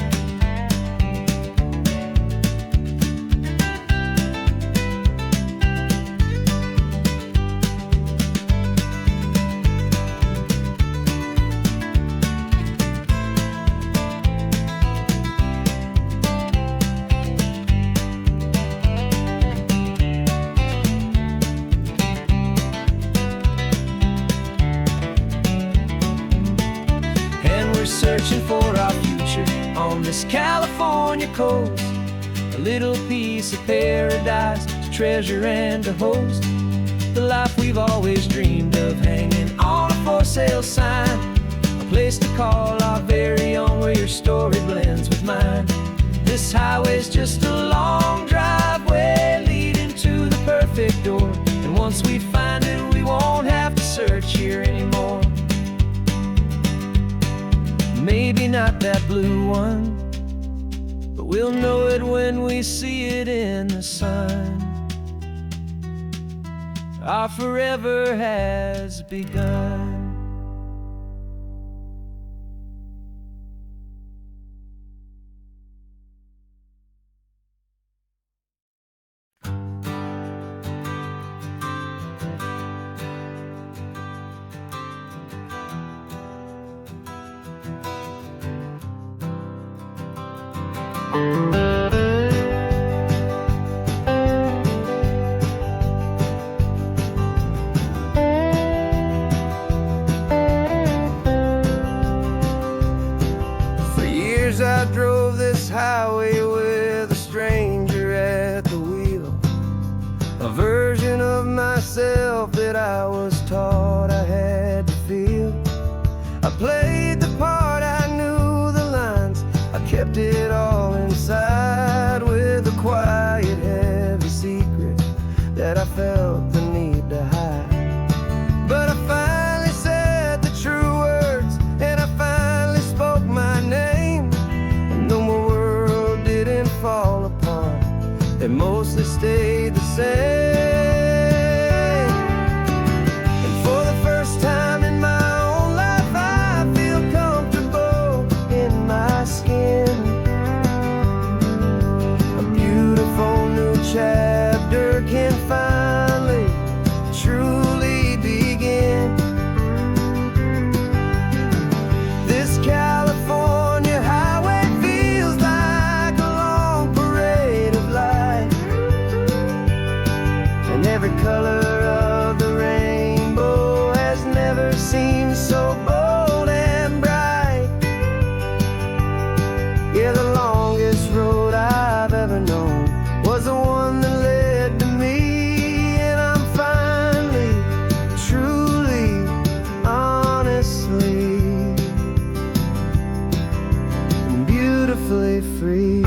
Searching for our future on this California coast, a little piece of paradise to treasure and to host, the life we've always dreamed of, hanging on a for sale sign, a place to call our very own, where your story blends with mine. This highway's just a long driveway leading to the perfect door, and once we find it, we won't have to search here anymore. Maybe not that blue one, but we'll know it when we see it in the sun. Our forever has begun. that I was taught I had to feel. I played the part, I knew the lines, I kept it all inside with a quiet, heavy secret that I felt the need to hide. But I finally said the true words, and I finally spoke my name. And though my world didn't fall apart, it mostly stayed the same. And for the first time in my own life, I feel comfortable in my skin. A beautiful new chapter can finally truly begin. This California highway feels like a long parade of light, and every color of the rainbow has never seemed so bold and bright. Yeah, the longest road I've ever known was the one that led to me, and I'm finally, truly, honestly, and beautifully free.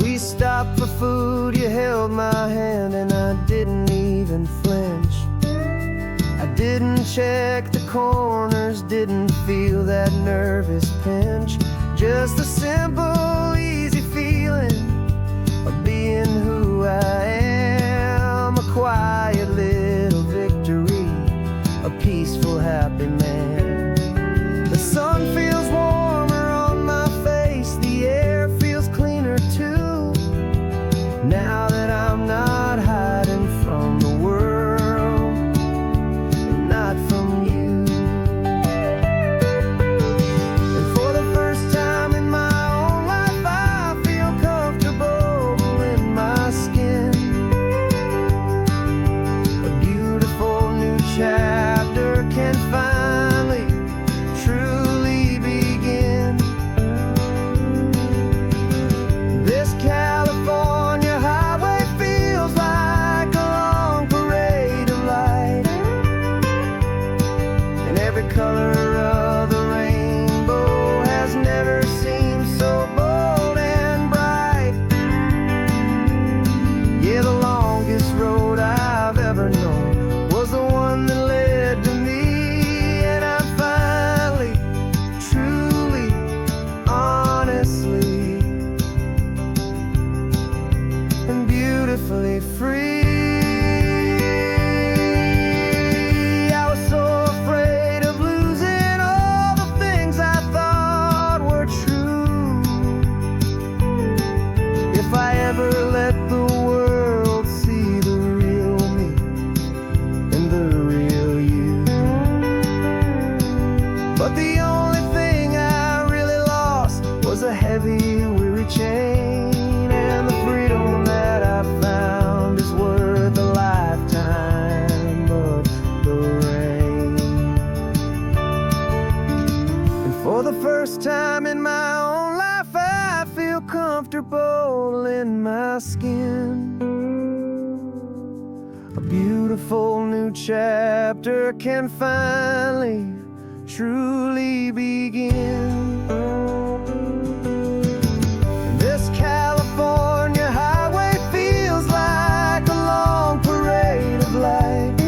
We stopped for food, you held my hand, and I didn't even flinch. I didn't check the corners, didn't feel that nervous pinch. Just a simple, easy feeling of being who I am. A quiet little victory, a peaceful, happy man. The sun feels warmer on my face, the air feels cleaner too, now that I'm not hiding from the world, and not from you. And for the first time in my own life, I feel comfortable in my skin. A beautiful new chapter can finally truly begin. This California highway feels like a long parade of light, and every color of the rainbow has never seemed so bold and bright. Yeah, the longest road I've ever known was the one that led to me, and I'm finally, truly, honestly, and beautifully free. I was so afraid of losing all the things I thought were true. If I ever let the world see the real me and the real you. But the only thing I really lost was a heavy, weary chain, and the freedom that I found is worth a lifetime of the rain. And for the first time in my own life, I feel comfortable in my skin. A beautiful new chapter can finally, truly begin. This California highway feels like a long parade of light,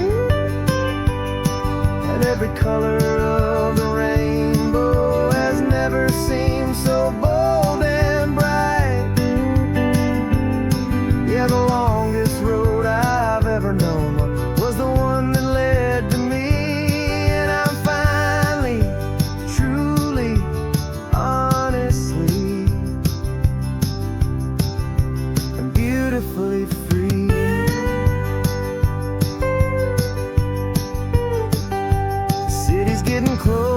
and every color of the rainbow has never seemed so bold and bright. Yeah, the longest road I've ever known was the one that led to me, and I'm finally, truly, honestly, and beautifully free. The city's getting closer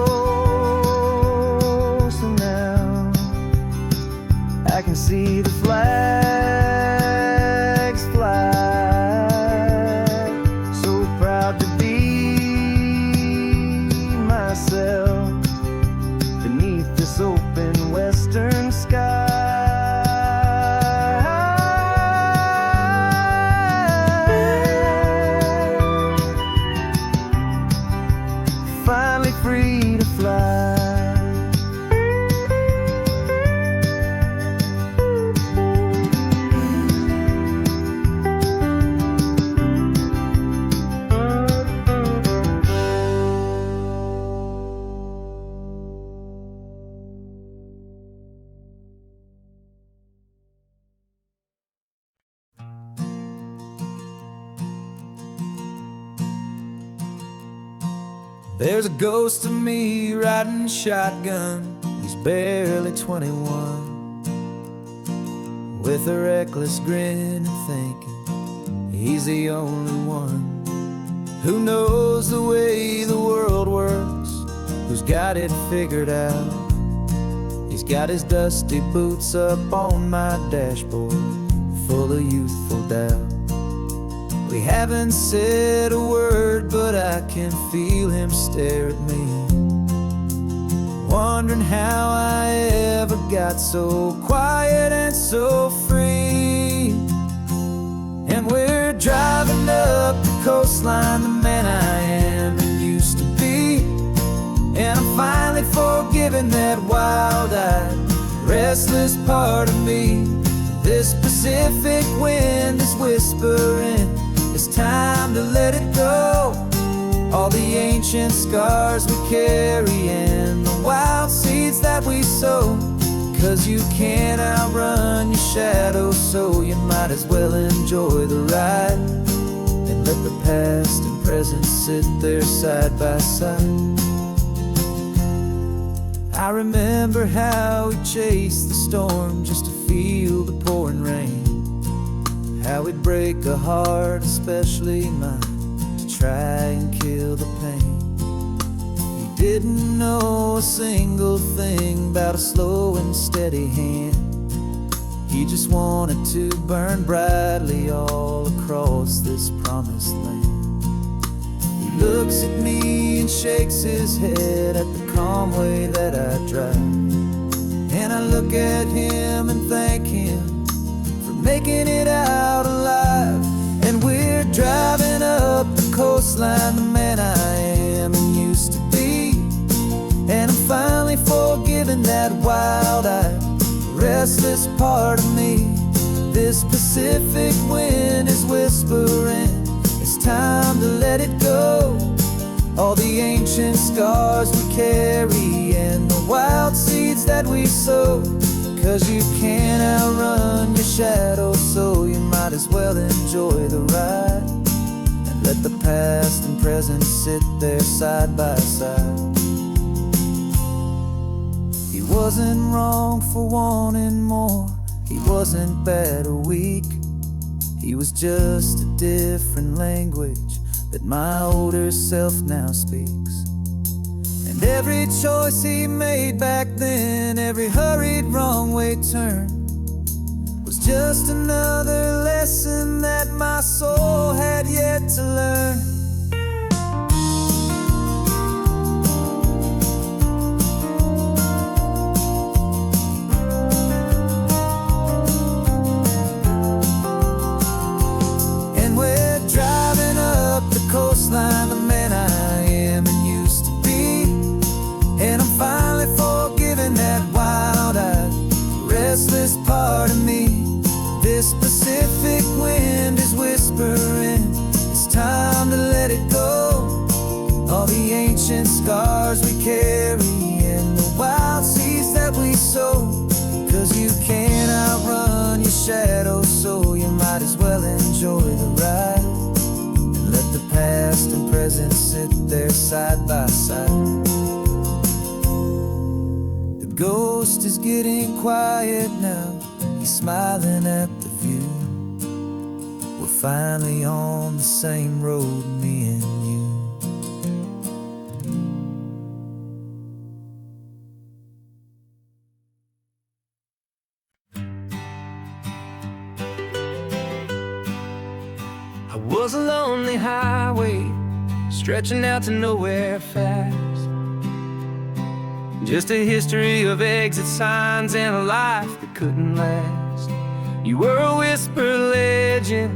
now, I can see the flags fly. So proud to be myself There's a ghost of me riding shotgun. He's barely 21, with a reckless grin and thinking he's the only one who knows the way the world works, who's got it figured out. He's got his dusty boots up on my dashboard, full of youthful doubt. We haven't said a word, but I can feel him stare at me, wondering how I ever got so quiet and so free. And we're driving up the coastline, the man I am and used to be. And I'm finally forgiving that wild-eyed, restless part of me. This Pacific wind is whispering, it's time to let it go. All the ancient scars we carry and the wild seeds that we sow. 'Cause you can't outrun your shadow, so you might as well enjoy the ride and let the past and present sit there side by side. I remember how we chased the storm just to feel the pouring rain, how we'd break a heart, especially mine, to try and kill the pain. He didn't know a single thing about a slow and steady hand. He just wanted to burn brightly all across this promised land. He looks at me and shakes his head at the calm way that I drive, and I look at him and thank him for making it out alive. And we're driving up the coastline, the man I am and used to be. And I'm finally forgiving that wild-eyed, restless part of me. This Pacific wind is whispering, it's time to let it go. All the ancient scars we carry and the wild seeds that we sow. 'Cause you can't outrun your shadow, so you might as well enjoy the ride and let the past and present sit there side by side. He wasn't wrong for wanting more, he wasn't bad or weak. He was just a different language that my older self now speaks. And every choice he made back then, every hurried wrong way turn, was just another lesson that my soul had yet to learn. And we're driving up the coastline, the man I am and used to be. And I'm finally forgiving that wild-eyed, restless part of me. This Pacific wind is whispering, it's time to let it go. All the ancient scars we carry and the wild seeds that we sow. 'Cause you can't outrun your shadow, so you might as well enjoy the ride and let the past and present sit there side by side. The ghost is getting quiet now, he's smiling at the view. We're finally on the same road, me and you. I was a lonely highway, stretching out to nowhere fast. Just a history of exit signs and a life that couldn't last. You were a whisper legend,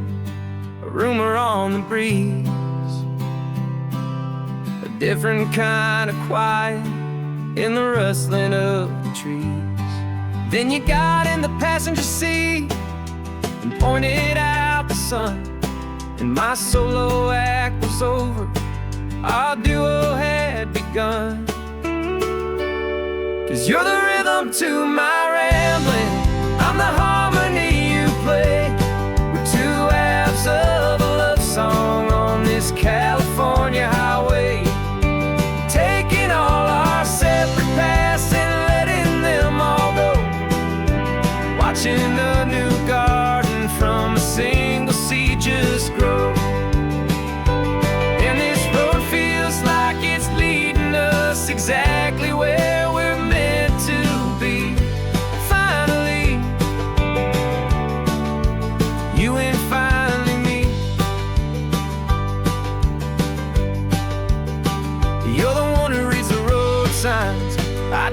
a rumor on the breeze, a different kind of quiet in the rustling of the trees. Then you got in the passenger seat and pointed out the sun, and my solo act was over, our duo had begun. 'Cause you're the rhythm to my rambling, I'm the harmony you play. We're two halves of a love song on this California highway.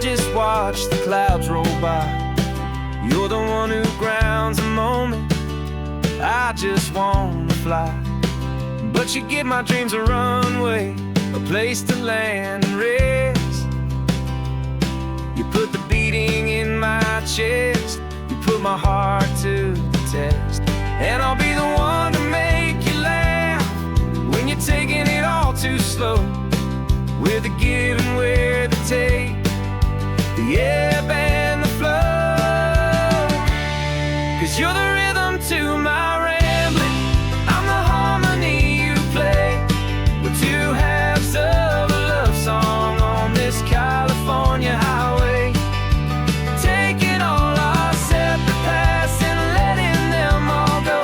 just watch the clouds roll by. You're the one who grounds the moment. I just wanna fly, but you give my dreams a runway, a place to land and rest. You put the beating in my chest, you put my heart to the test. And I'll be the one to make you laugh when you're taking it all too slow. With the give and with the take, the ebb and the flow. 'Cause you're the rhythm to my rambling, I'm the harmony you play. We're two halves of a love song on this California highway, taking all our separate paths and letting them all go.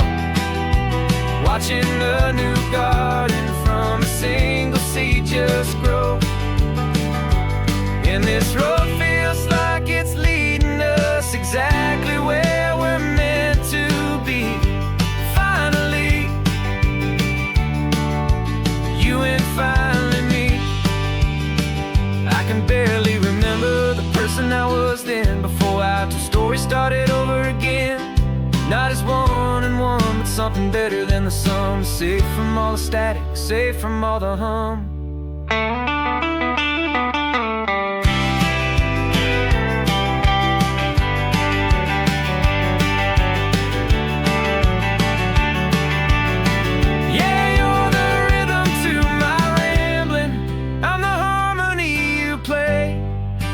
Watching a new garden from a single seed just grow. And this road feels like it's leading us exactly where we're meant to be. Finally, you and finally me. I can barely remember the person I was then, before our two stories started over again. Not as one and one, but something better than the sum. Safe from all the static, safe from all the hum.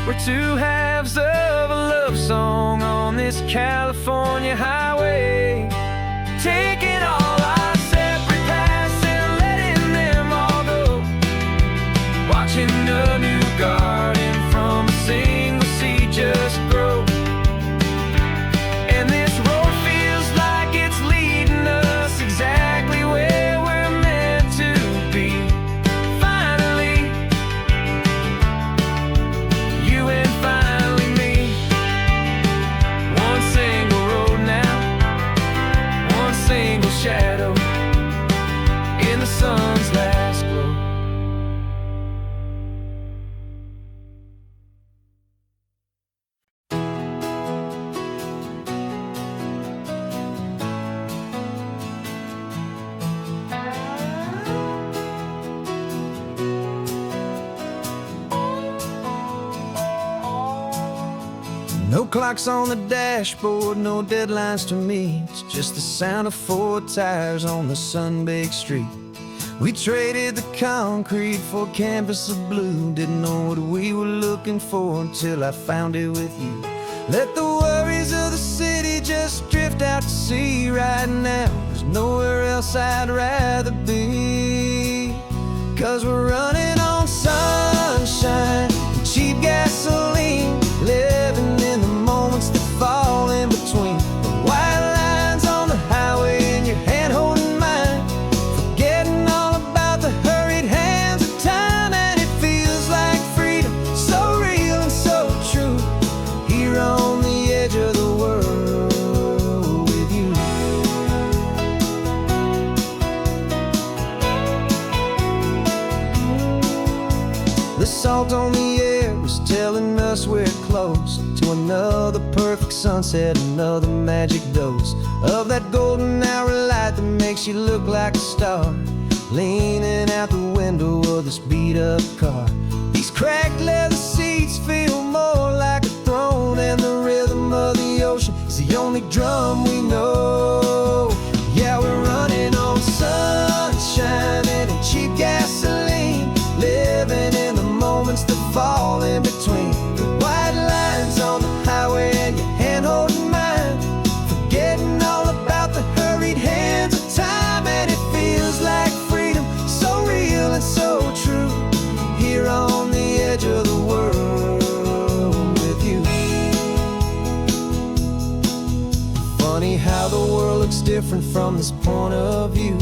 We're two halves of a love song on this California highway, taking all our separate paths and letting them all go. Watching a new garden from a single seed just grow. And this road feels like it's leading us exactly where we're meant to be. Finally, you and finally me. One single road now, one single shadow in the sun's last glow. No clocks on the dashboard, no deadlines to meet. It's just the sound of 4 tires on the sun-baked street. We traded the concrete for a canvas of blue. Didn't know what we were looking for until I found it with you. Let the worries of the city just drift out to sea. Right now, there's nowhere else I'd rather be. 'Cause we're running on sunshine and cheap gasoline, living in the moments that fall in between. The white lines on the highway and your hand holding mine, forgetting all about the hurried hands of time. And it feels like freedom, so real and so true, here on the edge of the world with you. The salt on the air is telling us we're close to another perfect sunset, another magic dose of that golden hour light that makes you look like a star, leaning out the window of this beat-up car. These cracked leather seats feel more like a throne, and the rhythm of the ocean is the only drum we know. Yeah, we're running on sunshine and cheap gasoline, living in the moments that fall in between. The white lines on the highway and your hand holding mine, forgetting all about the hurried hands of time. And it feels like freedom, so real and so true, here on the edge of the world with you. Funny how the world looks different from this point of view.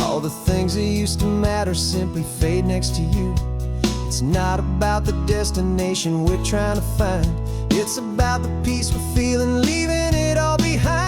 All the things that used to matter simply fade next to you. It's not about the destination we're trying to find, it's about the peace we're feeling, leaving it all behind.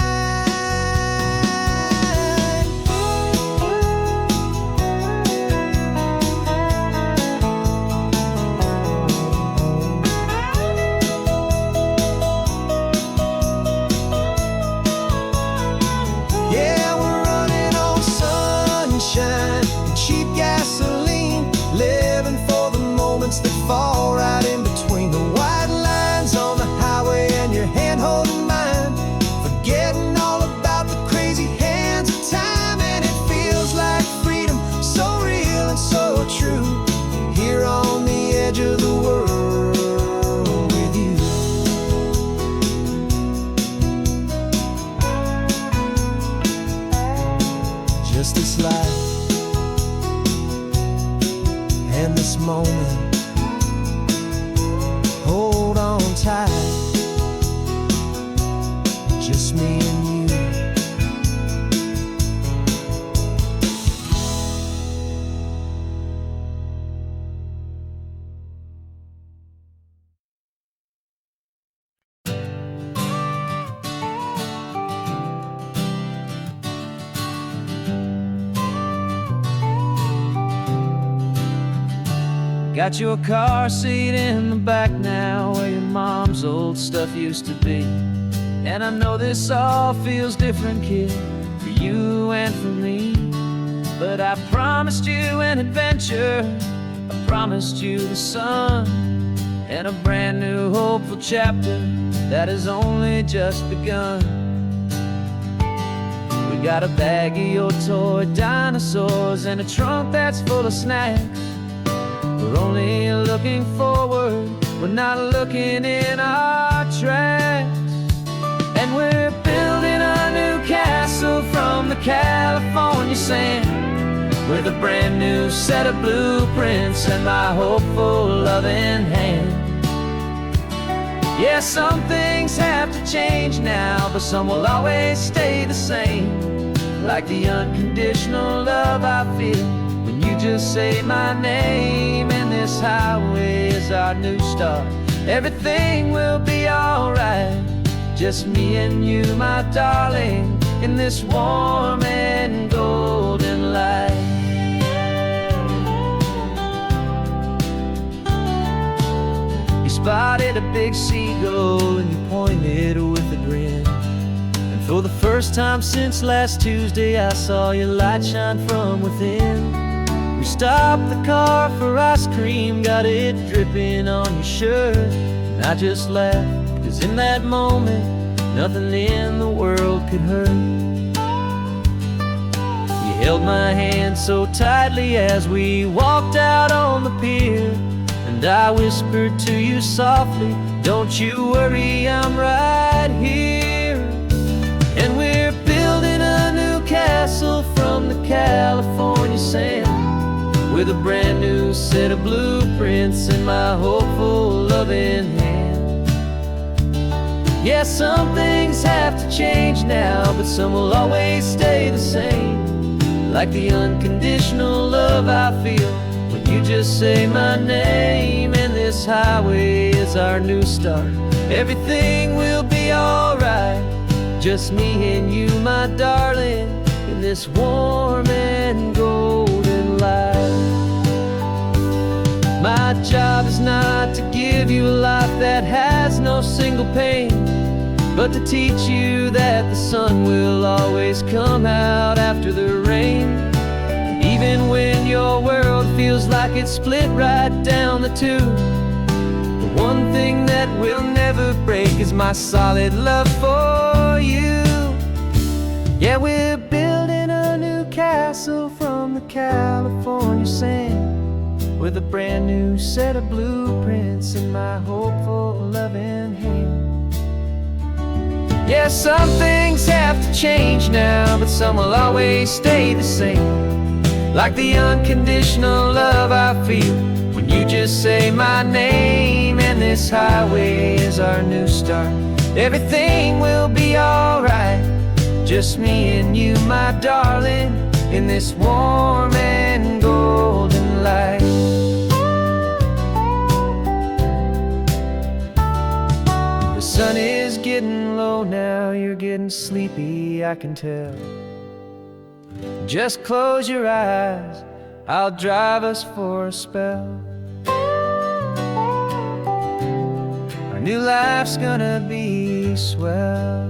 Got your car seat in the back now, where your mom's old stuff used to be. And I know this all feels different, kid, for you and for me. But I promised you an adventure, I promised you the sun, and a brand new hopeful chapter that has only just begun. We got a bag of your toy dinosaurs and a trunk that's full of snacks. We're only looking forward, we're not looking in our tracks. And we're building a new castle from the California sand, with a brand new set of blueprints and my hopeful loving hand. Yeah, some things have to change now, but some will always stay the same. Like the unconditional love I feel when you just say my name. And this highway is our new start. Everything will be alright, just me and you, my darling, in this warm and golden light. You spotted a big seagull and you pointed with a grin. And for the first time since last Tuesday, I saw your light shine from within. We stopped the car for ice cream, got it dripping on your shirt. And I just laughed, 'cause in that moment, nothing in the world could hurt. You held my hand so tightly as we walked out on the pier, and I whispered to you softly, don't you worry, I'm right here. And we're building a new castle from the California sand, with a brand new set of blueprints in my hopeful loving hand. Yeah, some things have to change now, but some will always stay the same. Like the unconditional love I feel when you just say my name. And this highway is our new start. Everything will be alright, just me and you, my darling, in this warm and golden light. My job is not to give you a life that has no single pain, but to teach you that the sun will always come out after the rain. Even when your world feels like it's split right down the two, the one thing that will never break is my solid love for you. Yeah, we're building a new castle from the California sand, with a brand new set of blueprints in my hopeful loving hand. Yeah, some things have to change now, but some will always stay the same. Like the unconditional love I feel when you just say my name. And this highway is our new start. Everything will be alright, just me and you, my darling, in this warm and golden light. The sun is getting low now, you're getting sleepy, I can tell. Just close your eyes, I'll drive us for a spell. Our new life's gonna be swell.